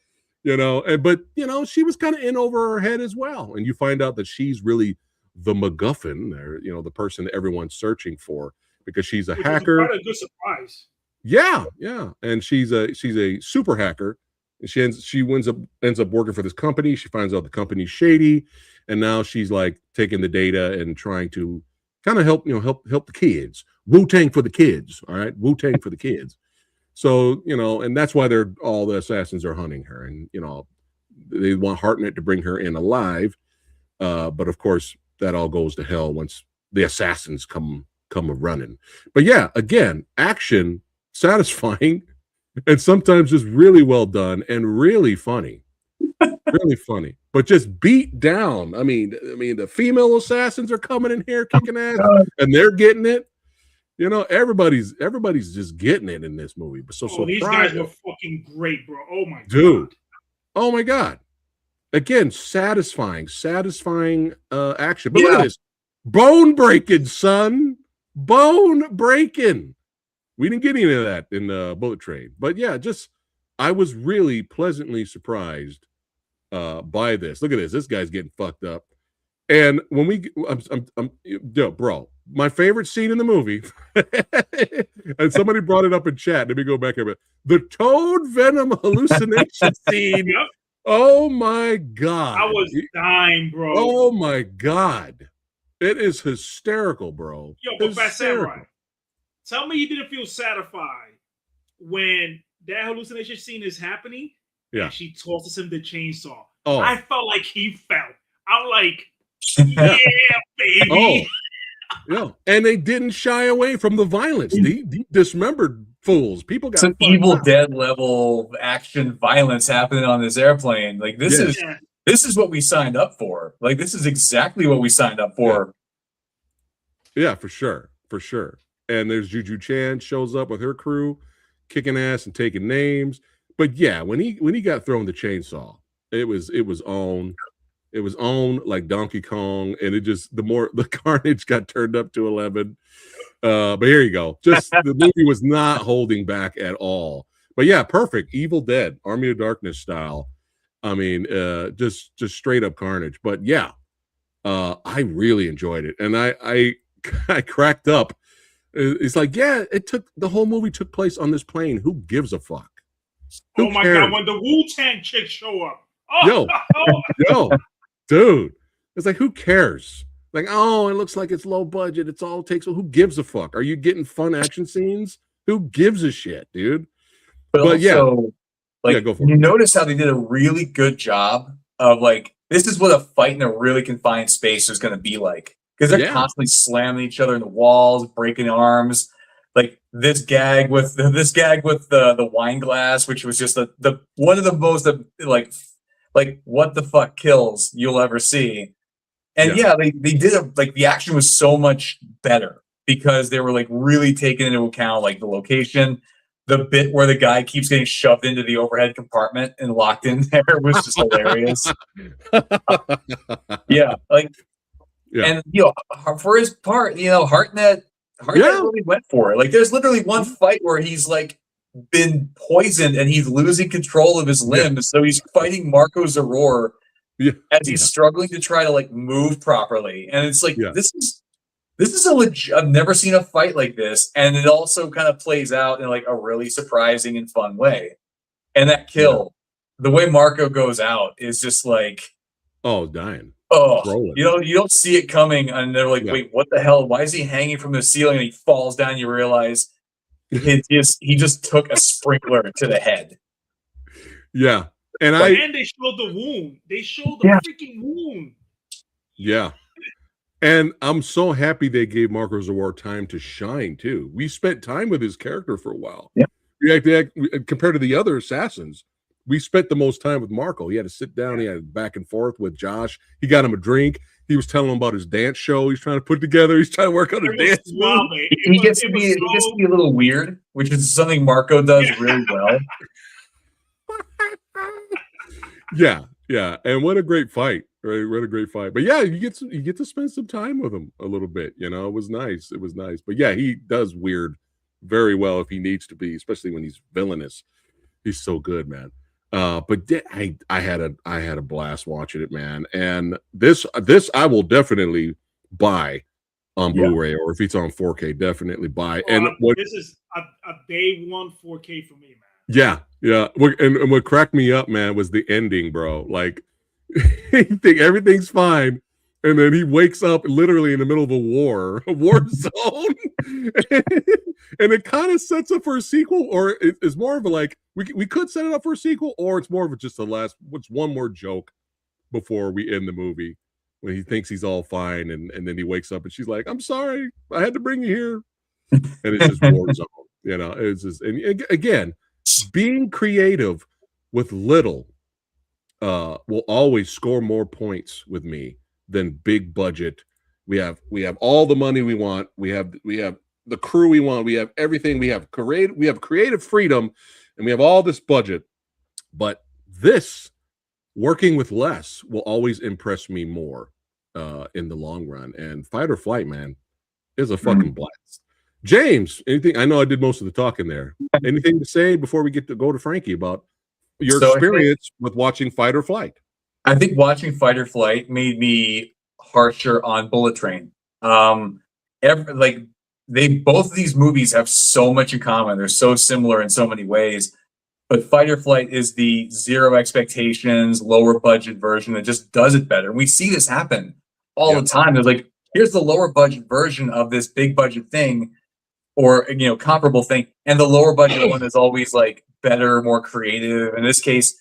You know, but you know, she was kind of in over her head as well. And you find out that she's really the MacGuffin, or you know, the person that everyone's searching for, because she's a hacker. Quite a good surprise. Yeah. And she's a super hacker. And she ends up working for this company. She finds out the company's shady, and now she's like taking the data and trying to kind of help the kids. Wu-Tang for the kids. All right, Wu-Tang for the kids. So, you know, and that's why all the assassins are hunting her, and you know, they want Hartnett to bring her in alive. But of course, that all goes to hell once the assassins come running. But yeah, again, action, satisfying, and sometimes just really well done and really funny. Really funny, but just beat down. I mean, the female assassins are coming in here kicking ass, and they're getting it. You know, everybody's just getting it in this movie. But so these guys were fucking great, bro. Oh my god. Oh my god. Again, satisfying action. But look at this. Bone breaking, son. Bone breaking. We didn't get any of that in Bullet Train. But yeah, I was really pleasantly surprised by this. Look at this. This guy's getting fucked up. And when bro, my favorite scene in the movie, and somebody brought it up in chat. Let me go back here. The toad venom hallucination scene. Yep. Oh my god. I was dying, bro. Oh my god. It is hysterical, bro. Yo, but Fat Samurai, tell me you didn't feel satisfied when that hallucination scene is happening. Yeah. And she tosses him the chainsaw. Oh. I felt like he fell. I'm like, yeah, baby. Oh. Yeah, and they didn't shy away from the violence. The dismembered fools. People got some Evil Dead level action violence happening on this airplane. Like this is what we signed up for. Like this is exactly what we signed up for. Yeah, for sure. And there's Juju Chan shows up with her crew, kicking ass and taking names. But yeah, when he got thrown the chainsaw, it was on. It was on like Donkey Kong, and it just the carnage got turned up to 11. But here you go. Just the movie was not holding back at all. But yeah, perfect. Evil Dead, Army of Darkness style. I mean, just straight up carnage. But yeah, I really enjoyed it, and I cracked up. It's like, yeah, the whole movie took place on this plane. Who gives a fuck? Who cares? God, when the Wu-Tang chicks show up. Oh, yo. Dude, it's like, who cares? Like, oh, it looks like it's low budget. It's all it takes. Well, who gives a fuck? Are you getting fun action scenes? Who gives a shit, dude? But also, go for it. You notice how they did a really good job of like, this is what a fight in a really confined space is going to be like. Because they're constantly slamming each other in the walls, breaking arms. Like this gag with the wine glass, which was just the one of the most like what the fuck kills you'll ever see. And they did it, like the action was so much better because they were like really taking into account like the location. The bit where the guy keeps getting shoved into the overhead compartment and locked in there was just hilarious. And for his part, Hartnett really went for it. Like there's literally one fight where he's like been poisoned and he's losing control of his limbs, so he's fighting Marco Zaror as he's struggling to try to like move properly, and it's like this is this is I've never seen a fight like this, and it also kind of plays out in like a really surprising and fun way. And that kill, the way Marco goes out is just like, dying. You don't see it coming, and they're like, wait, what the hell? Why is he hanging from the ceiling? And he falls down. You realize he just took a sprinkler to the head. Yeah, and they showed the wound. They showed the freaking wound. Yeah. And I'm so happy they gave Marco Zawar time to shine too. We spent time with his character for a while. Yeah. Compared to the other assassins, we spent the most time with Marco. He had to sit down. He had back and forth with Josh. He got him a drink. He was telling him about his dance show he's trying to put together. He's trying to work on his dance. He gets to be a little weird, which is something Marco does really well. Yeah. And what a great fight. Right, what a great fight. But yeah, you get to spend some time with him a little bit. You know, it was nice. But yeah, he does weird very well if he needs to be, especially when he's villainous. He's so good, man. But I had a blast watching it, man. And this I will definitely buy on Blu-ray, or if it's on 4K, definitely buy. And this is a day one 4K for me, man. Yeah. And what cracked me up, man, was the ending, bro. Like, you think everything's fine, and then he wakes up literally in the middle of a war zone, and it kind of sets up for a sequel, or it's more of a like we could set it up for a sequel, or it's more of just what's one more joke before we end the movie when he thinks he's all fine, and then he wakes up and she's like, "I'm sorry, I had to bring you here," and it's just war zone. You know, it's just, and again, being creative with little will always score more points with me than big budget. We have all the money we want. We have the crew we want. We have everything. We have creative freedom, and we have all this budget. But this working with less will always impress me more in the long run. And Fight or Flight, man, is a fucking blast. James, anything? I know I did most of the talking there. Anything to say before we go to Frankie about your experience with watching Fight or Flight? I think watching Fight or Flight made me harsher on Bullet Train. Both of these movies have so much in common. They're so similar in so many ways. But Fight or Flight is the zero expectations, lower budget version that just does it better. And we see this happen all the time. There's like, here's the lower budget version of this big budget thing, or comparable thing, and the lower budget one is always like better, more creative. In this case,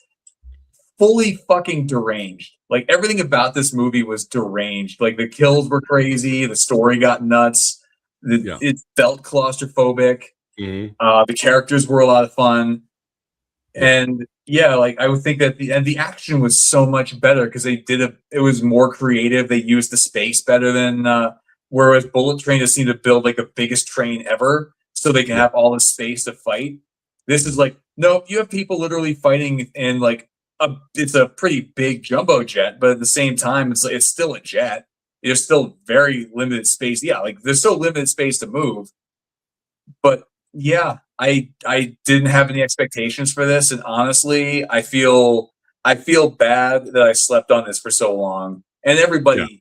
fully fucking deranged. Like, everything about this movie was deranged. Like, the kills were crazy, the story got nuts, it felt claustrophobic. The characters were a lot of fun, and I would think that the action was so much better because it was more creative. They used the space better than whereas Bullet Train just seemed to build like the biggest train ever so they can have all the space to fight. This is like, no, you have people literally fighting in like it's a pretty big jumbo jet, but at the same time, it's still a jet. There's still very limited space. Yeah, like there's so limited space to move. But yeah, I didn't have any expectations for this, and honestly, I feel bad that I slept on this for so long. And everybody.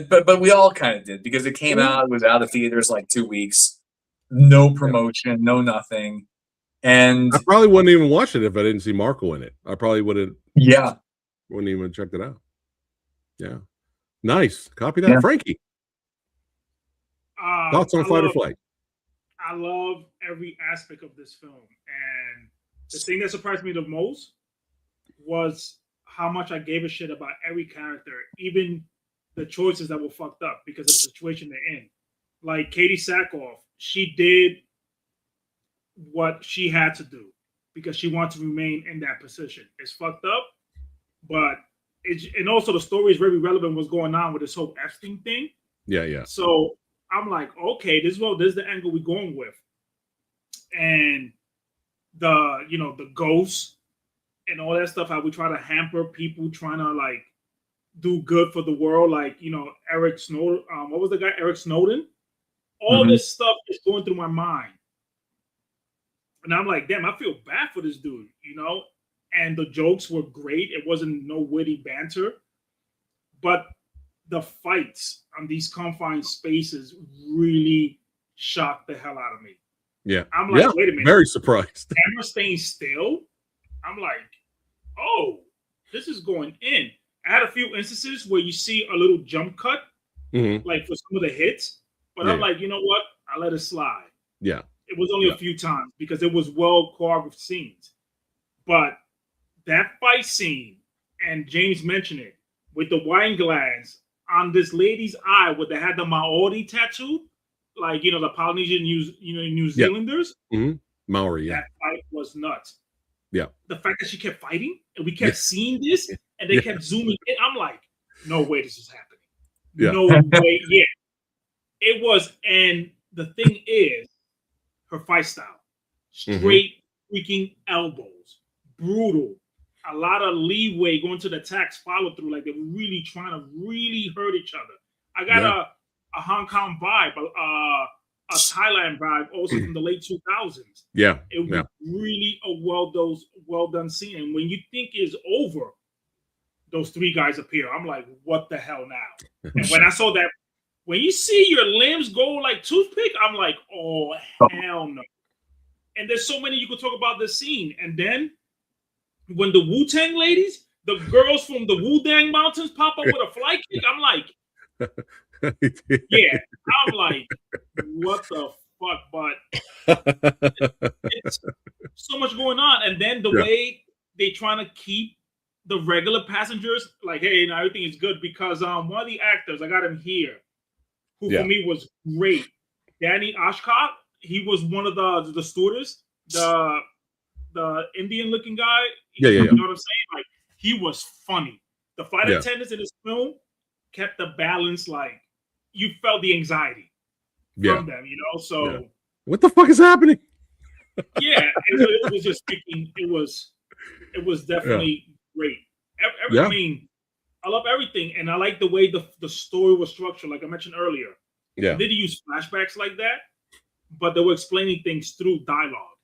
But we all kind of did, because it came out, it was out of theaters like 2 weeks, no promotion, no nothing. And I probably wouldn't even watch it if I didn't see Marco in it. I probably wouldn't even checked it out. Yeah. Nice. Copy that. Frankie. Thoughts on Fight or Flight? I love every aspect of this film. And the thing that surprised me the most was how much I gave a shit about every character, even the choices that were fucked up because of the situation they're in. Like Katie Sackhoff, she did what she had to do because she wanted to remain in that position. It's fucked up, but and also the story is very relevant what's going on with this whole Epstein thing. Yeah. So I'm like, okay, this is the angle we're going with. And the ghosts and all that stuff, how we try to hamper people trying to like do good for the world, like Eric Snowden. What was the guy? Eric Snowden. All this stuff is going through my mind, and I'm like, damn, I feel bad for this dude, And the jokes were great. It wasn't no witty banter, but the fights on these confined spaces really shocked the hell out of me. Yeah. I'm like, wait a minute. Very surprised. Camera staying still. I'm like, oh, this is going in. I had a few instances where you see a little jump cut, like for some of the hits, but I'm like, you know what? I let it slide. Yeah. It was only a few times because it was well choreographed scenes. But that fight scene, and James mentioned it, with the wine glass on this lady's eye where they had the Maori tattoo, like, you know, the Polynesian New Zealanders. Maori, That fight was nuts. Yeah. The fact that she kept fighting and we kept seeing this and they kept zooming in, I'm like, no way this is happening. Yeah. No way. Yeah. It was, and the thing is, her fight style, straight freaking elbows, brutal, a lot of leeway going to the attacks, follow through, like they were really trying to really hurt each other. I got a Hong Kong vibe, a Thailand vibe, also from the late 2000s. Yeah, it was really a well done scene. And when you think it's over, those three guys appear. I'm like, what the hell now? And when I saw that, when you see your limbs go like toothpick, I'm like, oh hell no. And there's so many you could talk about this scene. And then when the Wu-Tang ladies, the girls from the Wu-Tang Mountains pop up with a fly kick, I'm like, yeah, I'm like, what the fuck? But it's so much going on. And then the way they trying to keep the regular passengers like, hey, now everything is good, because one of the actors, I got him here, who for me was great. Danny Ashcott, he was one of the stewardess, the Indian looking guy. You know what I'm saying? Like, he was funny. The flight attendants in this film kept the balance, like you felt the anxiety from them, you know. So what the fuck is happening? It was just speaking. It was definitely great. I mean, I love everything, and I like the way the story was structured. Like I mentioned earlier, they did use flashbacks like that, but they were explaining things through dialogue,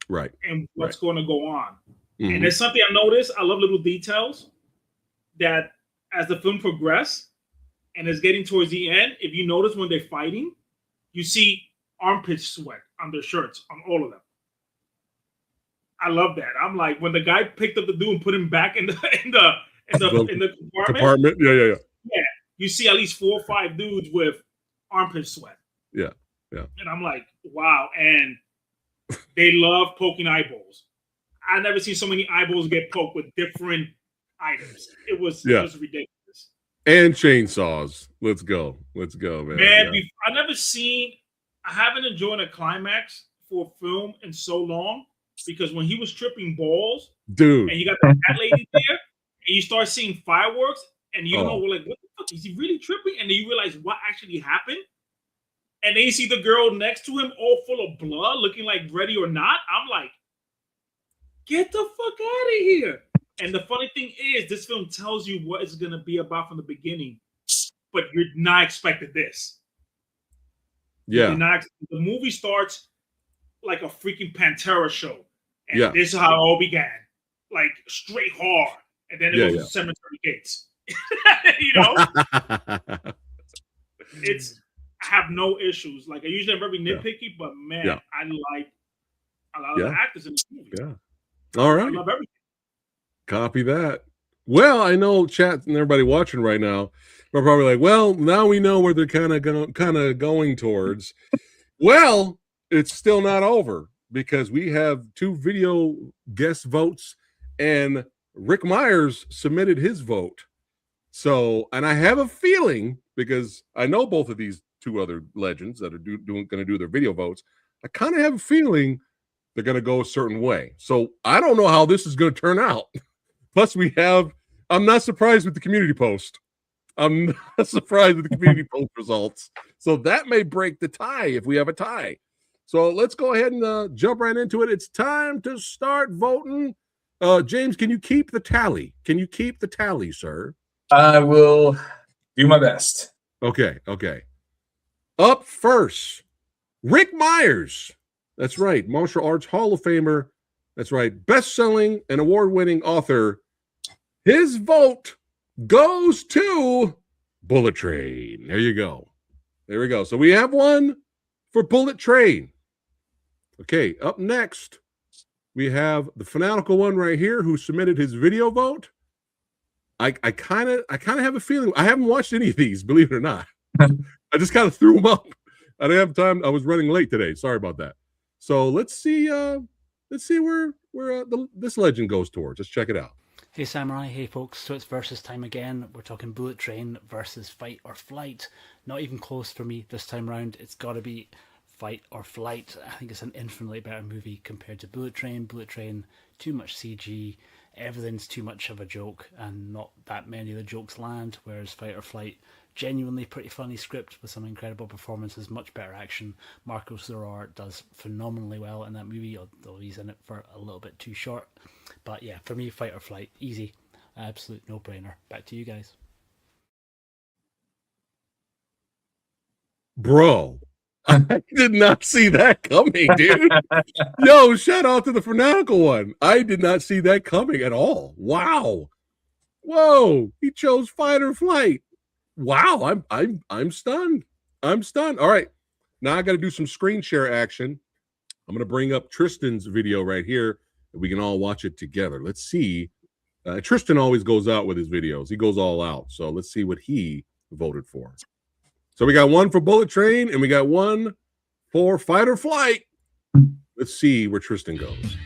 right? And what's going to go on. And there's something I noticed. I love little details that as the film progressed and is getting towards the end, if you notice when they're fighting, you see armpit sweat on their shirts on all of them. I love that. I'm like, when the guy picked up the dude and put him back in the compartment. Yeah. You see at least 4 or 5 dudes with armpit sweat. Yeah. And I'm like, wow. And they love poking eyeballs. I never seen so many eyeballs get poked with different items. It was ridiculous. And chainsaws. Let's go, man. I haven't enjoyed a climax for a film in so long, because when he was tripping balls, dude, and you got that lady there, and you start seeing fireworks, and you know, like, what the fuck? Is he really tripping? And then you realize what actually happened. And then you see the girl next to him all full of blood, looking like ready or not. I'm like, get the fuck out of here. And the funny thing is, this film tells you what it's going to be about from the beginning, but you're not expecting this. Yeah. The movie starts like a freaking Pantera show. And this is how it all began. Like, straight hard. And then it goes to Cemetery Gates. You know? I have no issues. Like, I usually am very nitpicky, but man, I like a lot of the actors in this movie. Yeah. All right. I love everything. Copy that. Well, I know chat and everybody watching right now are probably like, well, now we know where they're kind of going towards. Well, it's still not over, because we have 2 video guest votes, and Rick Myers submitted his vote. So, and I have a feeling, because I know both of these 2 other legends that are going to do their video votes, I kind of have a feeling they're going to go a certain way. So I don't know how this is going to turn out. Plus, I'm not surprised with the community post. I'm not surprised with the community post results. So that may break the tie if we have a tie. So let's go ahead and jump right into it. It's time to start voting. James, can you keep the tally? Can you keep the tally, sir? I will do my best. Okay. Up first, Rick Myers. That's right. Martial Arts Hall of Famer. That's right. Best-selling and award-winning author. His vote goes to Bullet Train. There you go. There we go. So we have one for Bullet Train. Okay, up next, we have the fanatical one right here who submitted his video vote. I kind of have a feeling I haven't watched any of these, believe it or not. I just kind of threw them up. I didn't have time. I was running late today. Sorry about that. So let's see where this legend goes towards. Let's check it out. Hey Samurai, hey folks. So it's versus time again. We're talking Bullet Train versus Fight or Flight. Not even close for me this time round. It's got to be Fight or Flight. I think it's an infinitely better movie compared to Bullet Train. Bullet Train, too much CG. Everything's too much of a joke, and not that many of the jokes land. Whereas Fight or Flight, genuinely pretty funny script with some incredible performances, much better action. Marco Zeror does phenomenally well in that movie, although he's in it for a little bit too short. But yeah, for me, Fight or Flight, easy, absolute no-brainer. Back to you guys. Bro, I did not see that coming, dude. Yo, shout out to the fanatical one. I did not see that coming at all. Wow. Whoa, he chose Fight or Flight. Wow, I'm stunned. I'm stunned. All right. Now I got to do some screen share action. I'm going to bring up Tristan's video right here. We can all watch it together. Let's see. Tristan always goes out with his videos. He goes all out. So let's see what he voted for. So we got one for Bullet Train and we got one for Fight or Flight. Let's see where Tristan goes.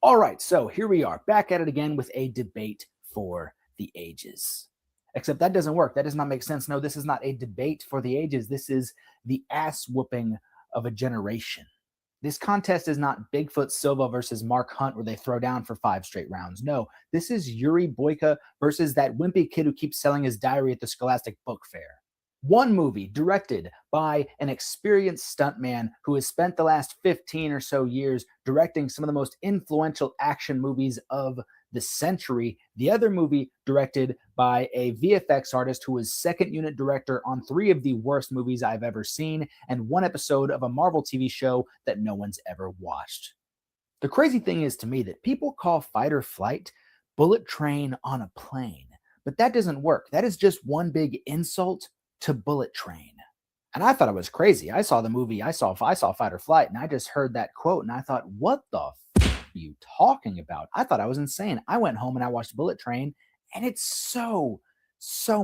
All right, so here we are, back at it again with a debate for the ages. Except that doesn't work. That does not make sense. No, this is not a debate for the ages. This is the ass whooping of a generation. This contest is not Bigfoot Silva versus Mark Hunt where they throw down for 5 straight rounds. No, this is Yuri Boyka versus that wimpy kid who keeps selling his diary at the Scholastic Book Fair. One movie directed by an experienced stuntman who has spent the last 15 or so years directing some of the most influential action movies of the century. The other movie directed by a VFX artist who was second unit director on 3 of the worst movies I've ever seen and 1 episode of a Marvel TV show that no one's ever watched. The crazy thing is to me that people call Fight or Flight Bullet Train on a plane, but that doesn't work. That is just one big insult to Bullet Train. And I thought it was crazy. I saw the movie, I saw Fight or Flight, and I just heard that quote and I thought, what the f are you talking about? I thought I was insane. I went home and I watched Bullet Train, and it's so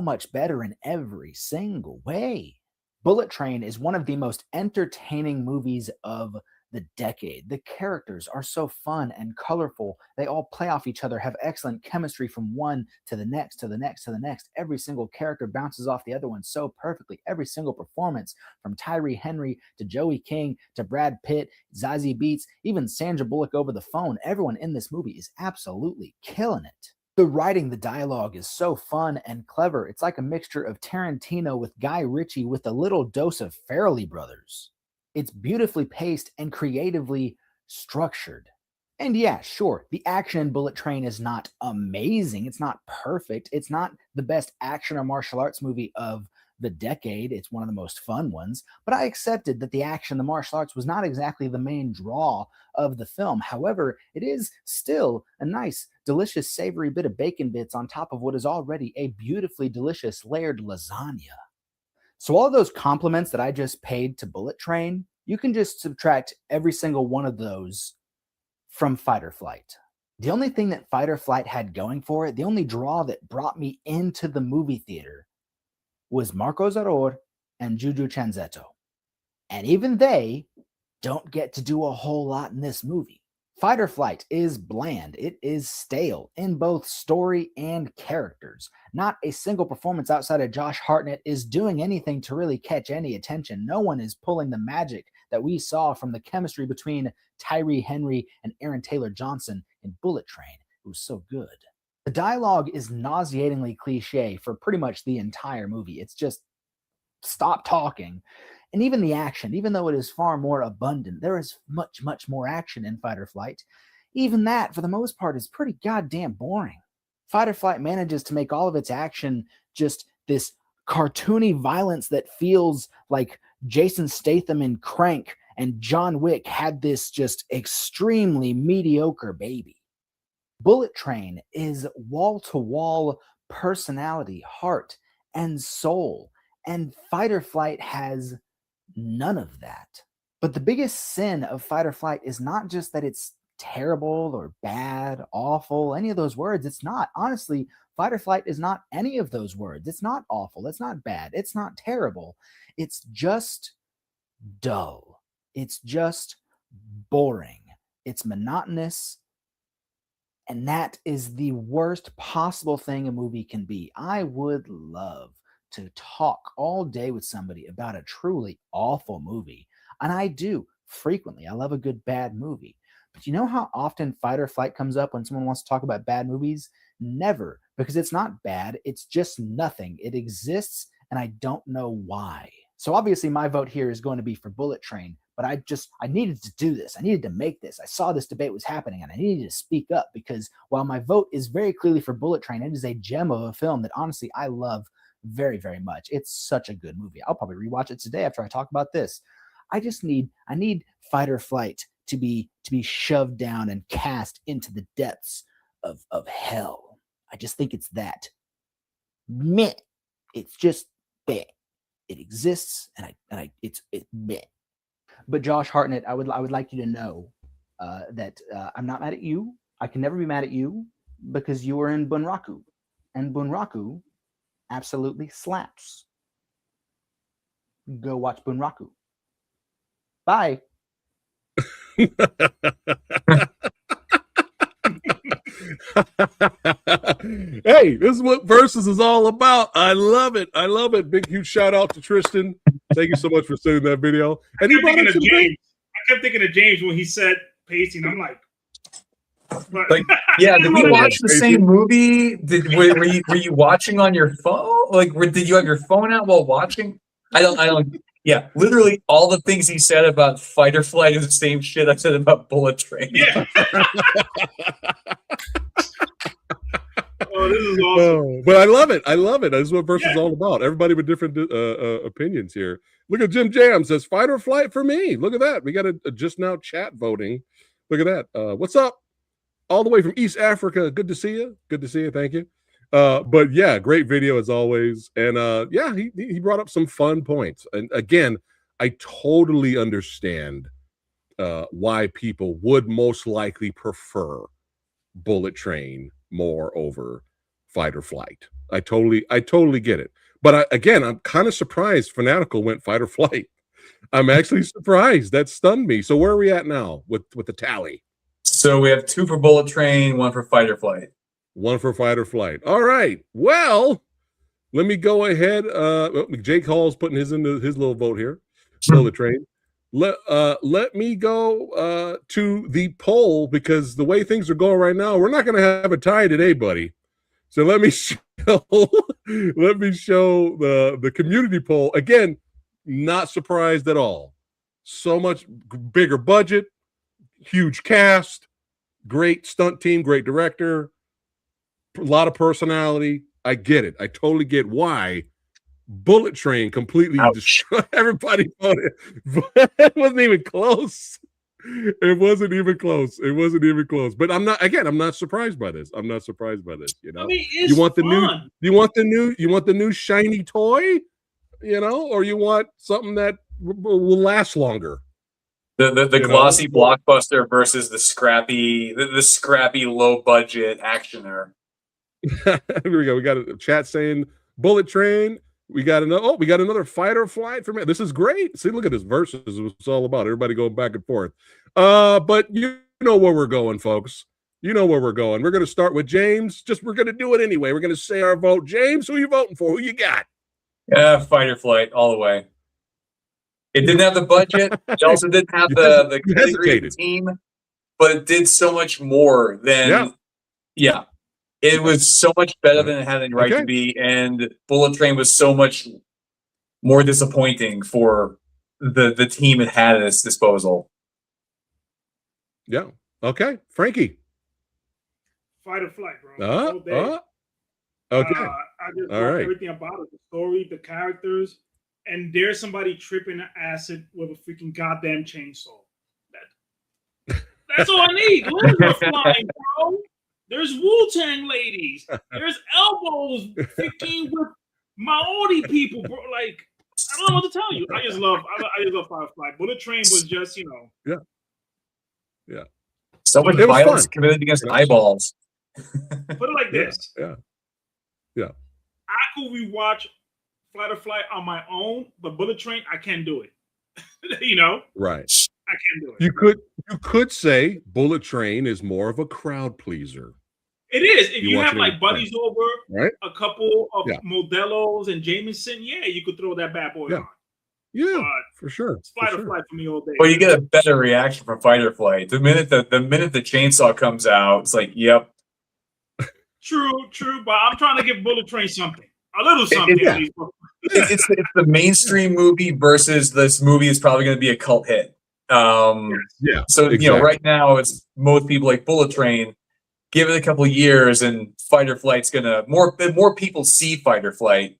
much better in every single way. Bullet Train is one of the most entertaining movies of the decade. The characters are so fun and colorful. They all play off each other, have excellent chemistry from one to the next, to the next, to the next. Every single character bounces off the other one so perfectly. Every single performance, from Tyree Henry to Joey King to Brad Pitt, Zazie Beetz, even Sandra Bullock over the phone. Everyone in this movie is absolutely killing it. The writing, the dialogue is so fun and clever. It's like a mixture of Tarantino with Guy Ritchie with a little dose of Farrelly Brothers. It's beautifully paced and creatively structured. And yeah, sure, the action in Bullet Train is not amazing. It's not perfect. It's not the best action or martial arts movie of the decade. It's one of the most fun ones. But I accepted that the action, the martial arts, was not exactly the main draw of the film. However, it is still a nice, delicious, savory bit of bacon bits on top of what is already a beautifully delicious layered lasagna. So all of those compliments that I just paid to Bullet Train, you can just subtract every single one of those from Fight or Flight. The only thing that Fight or Flight had going for it, the only draw that brought me into the movie theater, was Marco Zeror and Juju Chanzetto. And even they don't get to do a whole lot in this movie. Fight or Flight is bland. It is stale in both story and characters. Not a single performance outside of Josh Hartnett is doing anything to really catch any attention. No one is pulling the magic that we saw from the chemistry between Tyree Henry and Aaron Taylor Johnson in Bullet Train. It was so good. The dialogue is nauseatingly cliche for pretty much the entire movie. It's just stop talking. And even the action, even though it is far more abundant, there is much more action in Fight or Flight. Even that, for the most part, is pretty goddamn boring. Fight or Flight manages to make all of its action just this cartoony violence that feels like Jason Statham in Crank And John Wick had this just extremely mediocre baby. Bullet Train is wall-to-wall personality, heart, and soul. And Fight or Flight has none of that. But the biggest sin of Fight or Flight is not just that it's terrible or bad, awful, any of those words. It's not. Honestly, Fight or Flight is not any of those words. It's not awful. It's not bad. It's not terrible. It's just dull. It's just boring. It's monotonous. And that is the worst possible thing a movie can be. I would love to talk all day with somebody about a truly awful movie. And I do frequently. I love a good bad movie. But you know how often Fight or Flight comes up when someone wants to talk about bad movies? Never, because it's not bad. It's just nothing. It exists, and I don't know why. So obviously my vote here is going to be for Bullet Train, but I needed to do this. I needed to make this. I saw this debate was happening, and I needed to speak up, because while my vote is very clearly for Bullet Train, it is a gem of a film that honestly I love very, very much. It's such a good movie. I'll probably rewatch it today after I talk about this. I need Fight or Flight to be shoved down and cast into the depths of hell. I just think it's that. Meh. It's just meh. It exists, and it's meh. But Josh Hartnett, I would like you to know that I'm not mad at you. I can never be mad at you, because you were in Bunraku, and Bunraku absolutely slaps. Go watch Bunraku. Bye. Hey, this is what Versus is all about. I love it. I love it. Big, huge shout out to Tristan. Thank you so much for sending that video. And I kept thinking of James when he said pacing. I'm like, yeah, did we watch the same movie? Were you watching on your phone? Like, did you have your phone out while watching? I don't. Yeah, literally all the things he said about Fight or Flight is the same shit I said about Bullet Train. Yeah. Oh, this is awesome. But I love it. I love it. That's what Versus is all about. Everybody with different opinions here. Look at Jim Jam says Fight or Flight for me. Look at that. We got a just now chat voting. Look at that. What's up? All the way from East Africa. Good to see you. Good to see you. Thank you. But yeah, great video as always. And yeah, he brought up some fun points. And again, I totally understand why people would most likely prefer Bullet Train more over Fight or Flight. I totally get it. But again, I'm kind of surprised Fanatical went Fight or Flight. I'm actually surprised. That stunned me. So where are we at now with the tally? So we have 2 for Bullet Train, 1 for Fight or Flight. 1 for Fight or Flight. All right. Well, let me go ahead. Jake Hall's putting his into his little vote here. Bullet Train. Let me go to the poll, because the way things are going right now, we're not going to have a tie today, buddy. So let me show the community poll. Again, not surprised at all. So much bigger budget, huge cast, great stunt team, great director, a lot of personality. I get it. I totally get why Bullet Train completely destroyed. Everybody voted. It wasn't even close. It wasn't even close. It wasn't even close. But I'm not surprised by this. I'm not surprised by this. You know, I mean, you want the new shiny toy, you know, or you want something that will last longer. The glossy blockbuster versus the scrappy low budget actioner. Here we go. We got a chat saying Bullet Train. We got another Fight or Flight for me. This is great. See, look at this Versus. It's all about everybody going back and forth. But you know where we're going, folks. You know where we're going. We're going to start with James. We're going to do it anyway. We're going to say our vote. James, who are you voting for? Who you got? Yeah, Fight or Flight all the way. It didn't have the budget. It also didn't have the pedigree of the team, but it did so much more than It was so much better than it had any right to be, and Bullet Train was so much more disappointing for the team it had at its disposal. Yeah. Okay. Frankie. Fight or Flight, bro. Okay. I just love everything about it. The story, the characters, and there's somebody tripping acid with a freaking goddamn chainsaw. That's all I need. Limbs are flying, bro. There's Wu-Tang ladies. There's elbows freaking with Maori people, bro. Like, I don't know what to tell you. I just love Firefly. Bullet Train was just, Yeah. So much violence committed against eyeballs. Put it like this. Yeah. I could rewatch Fight or Flight on my own, but Bullet Train, I can't do it. Right. I can't do it. You could say Bullet Train is more of a crowd pleaser. It is. If you have like buddies over, right? A couple of Modelos and Jameson, you could throw that bad boy on. Yeah, for sure. It's Fight or Flight for me all day. Well, you get a better reaction from Fight or Flight. The minute the chainsaw comes out, it's like, yep. True, but I'm trying to give Bullet Train something. A little something. It's the mainstream movie versus this movie is probably going to be a cult hit. So exactly. Right now it's most people like Bullet Train. Give it a couple of years, and Fight or Flight's gonna more people see Fight or Flight.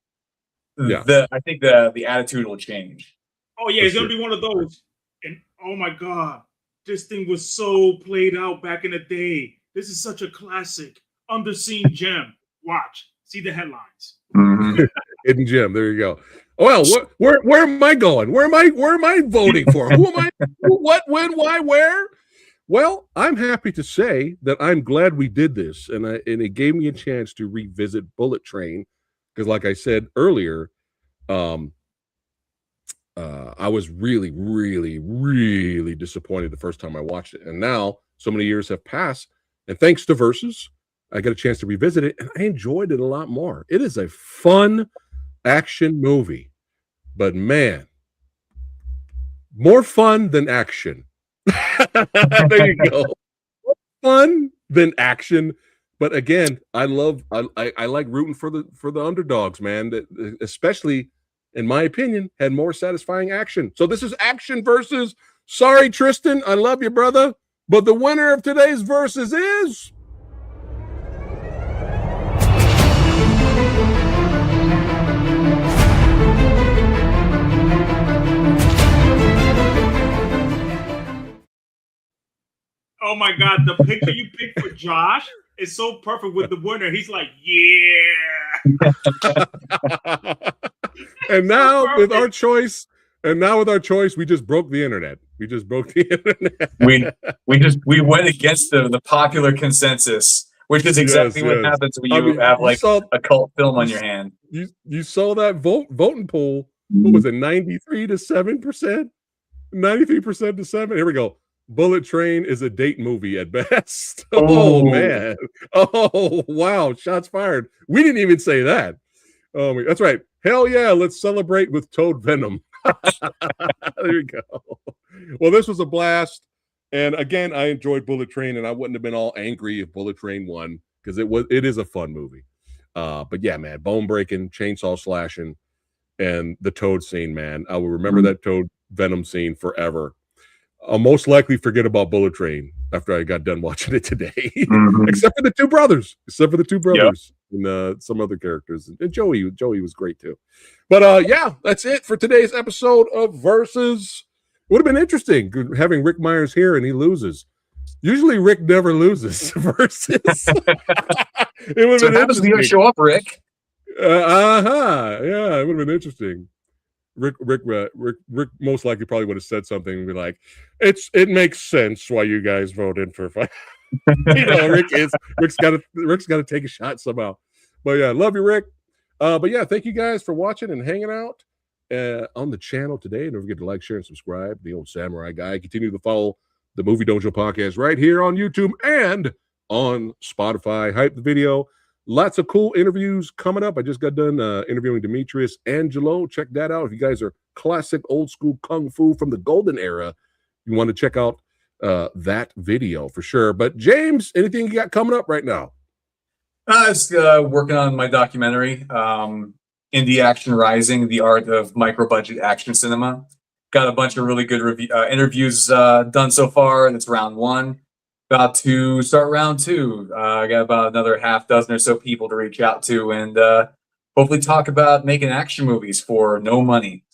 I think the attitude will change. Oh yeah, it's gonna be one of those. And oh my god, this thing was so played out back in the day. This is such a classic, underseen gem. Watch, see the headlines. Mm-hmm. Hidden gem. There you go. Well, where am I going? Where am I voting for? Who am I? What? When? Why? Where? Well, I'm happy to say that I'm glad we did this, and it gave me a chance to revisit Bullet Train, because, like I said earlier, I was really, really, really disappointed the first time I watched it, and now so many years have passed, and thanks to Versus, I got a chance to revisit it, and I enjoyed it a lot more. It is a fun action movie, but man, more fun than action. There you go. More fun than action, but again, I like rooting for the underdogs, man. That especially, in my opinion, had more satisfying action. So this is action versus. Sorry, Tristan, I love you, brother, but the winner of today's versus is. Oh my god, the picture you picked for Josh is so perfect with the winner. He's like, yeah. And now with our choice, we just broke the internet. We just broke the internet. we went against the popular consensus, which is exactly what happens when you have a cult film on your hand. You saw that voting poll. What was it? 93% to 7%? 93% to 7%. Here we go. Bullet Train is a date movie at best. Oh man. Oh wow. Shots fired. We didn't even say that. Oh, that's right. Hell yeah. Let's celebrate with Toad Venom. There you go. Well, this was a blast. And again, I enjoyed Bullet Train, and I wouldn't have been all angry if Bullet Train won, because it is a fun movie. But yeah, man, bone breaking, chainsaw slashing, and the Toad scene, man. I will remember that Toad Venom scene forever. I'll most likely forget about Bullet Train after I got done watching it today, except for the two brothers, and some other characters. And Joey was great too. But yeah, that's it for today's episode of Versus. Would have been interesting having Rick Myers here, and he loses. Usually Rick never loses. Versus. It would have been happens when you show up, Rick. Yeah, it would have been interesting. Rick most likely probably would have said something and be like, it makes sense why you guys voted for fight. Rick's got to take a shot somehow. But yeah, love you, Rick. But yeah, thank you guys for watching and hanging out on the channel today. Don't forget to like, share, and subscribe. The Old Samurai Guy. Continue to follow the Movie Dojo podcast right here on YouTube and on Spotify. Hype the video. Lots of cool interviews coming up. I just got done interviewing Demetrius Angelo. Check that out. If you guys are classic old school kung fu from the golden era, you want to check out that video for sure. But James, anything you got coming up right now? I was working on my documentary, Indie Action Rising, the art of micro-budget action cinema. Got a bunch of really good interviews done so far. That's round one. About to start round two. I got about another half dozen or so people to reach out to and hopefully talk about making action movies for no money.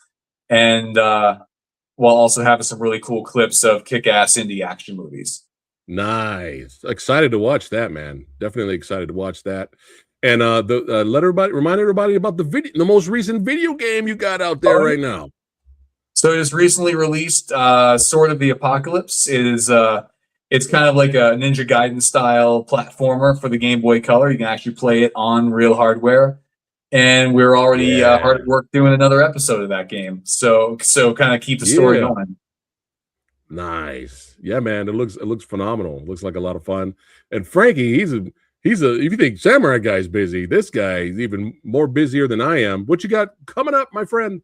and while also having some really cool clips of kick-ass indie action movies. Nice. Excited to watch that, man. Definitely excited to watch that. And remind everybody about the most recent video game you got out there right now. So it was recently released, Sword of the Apocalypse. It's kind of like a Ninja Gaiden style platformer for the Game Boy Color. You can actually play it on real hardware, and we're already hard at work doing another episode of that game. So kind of keep the story going. Nice. Yeah, man. It looks phenomenal. It looks like a lot of fun. And Frankie, he's a if you think Samurai Guy's busy, this guy is even more busier than I am. What you got coming up, my friend?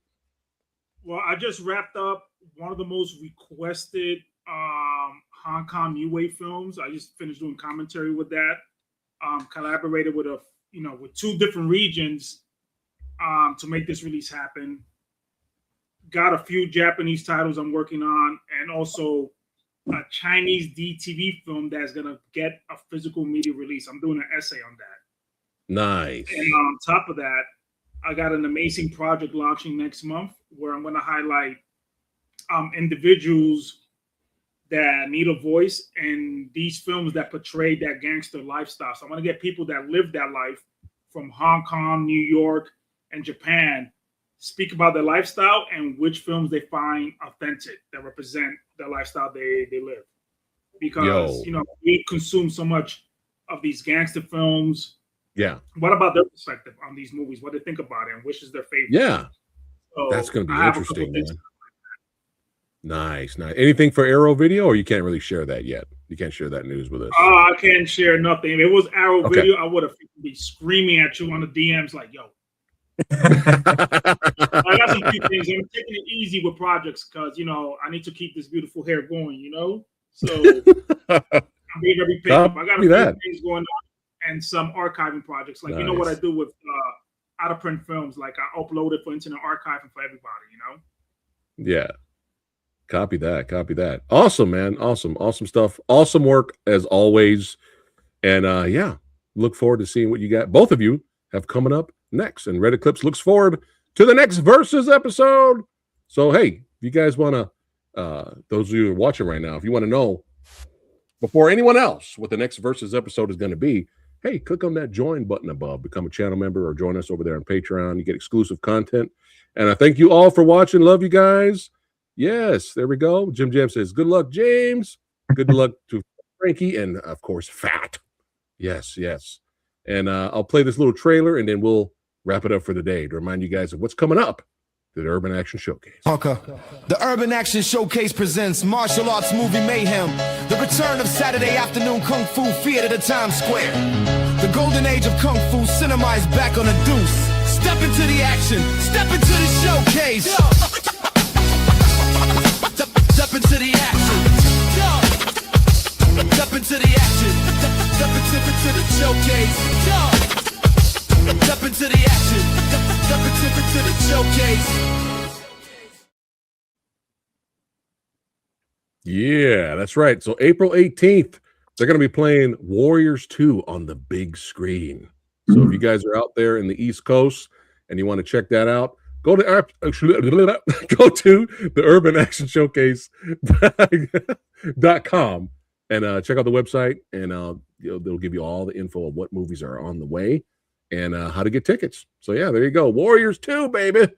Well, I just wrapped up one of the most requested Hong Kong New Wave films. I just finished doing commentary with that. Collaborated with with 2 different regions to make this release happen. Got a few Japanese titles I'm working on, and also a Chinese DTV film that's gonna get a physical media release. I'm doing an essay on that. Nice. And on top of that, I got an amazing project launching next month where I'm gonna highlight individuals that need a voice in these films that portray that gangster lifestyle. So I'm gonna get people that live that life from Hong Kong, New York, and Japan, speak about their lifestyle and which films they find authentic that represent the lifestyle they live. Because we consume so much of these gangster films. Yeah. What about their perspective on these movies? What they think about it and which is their favorite? Yeah. So that's gonna be interesting, man. Nice. Anything for Arrow Video, or you can't really share that yet? You can't share that news with us. I can't share nothing. If it was Arrow Video, I would have been screaming at you on the DMs like, yo. I got some few things. I'm taking it easy with projects because I need to keep this beautiful hair going. So I'm being very picky. I got a few things going on and some archiving projects. Like what I do with out of print films. Like I upload it for internet archiving for everybody. Yeah. Copy that. Awesome, man. Awesome stuff. Awesome work as always. And look forward to seeing what you got. Both of you have coming up next, and Red Eclipse looks forward to the next Versus episode. So hey, if you guys want to those of you who are watching right now, if you want to know before anyone else what the next Versus episode is going to be, hey, click on that join button above, become a channel member, or join us over there on Patreon. You get exclusive content. And I thank you all for watching. Love you guys. Yes, there we go. Jim Jam says, good luck, James. Good luck to Frankie, and of course, Fat. Yes. And I'll play this little trailer, and then we'll wrap it up for the day to remind you guys of what's coming up to the Urban Action Showcase. Okay. The Urban Action Showcase presents martial arts movie mayhem, the return of Saturday afternoon Kung Fu Theater to Times Square. The golden age of Kung Fu cinema is back on a deuce. Step into the action. Step into the showcase. Step into the action. Step into the action. Step into the showcase. Step into the action. Step into the showcase. Yeah, that's right. So April 18th, they're going to be playing Warriors 2 on the big screen. So if you guys are out there in the East Coast and you want to check that out, go to the Urban Action Showcase.com and check out the website, and they'll give you all the info of what movies are on the way and how to get tickets. So yeah, there you go. Warriors 2, baby.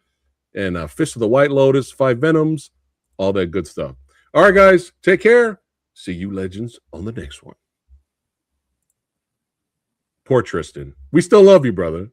And Fist of the White Lotus, 5 Venoms, all that good stuff. All right, guys, take care. See you legends on the next one. Poor Tristan. We still love you, brother.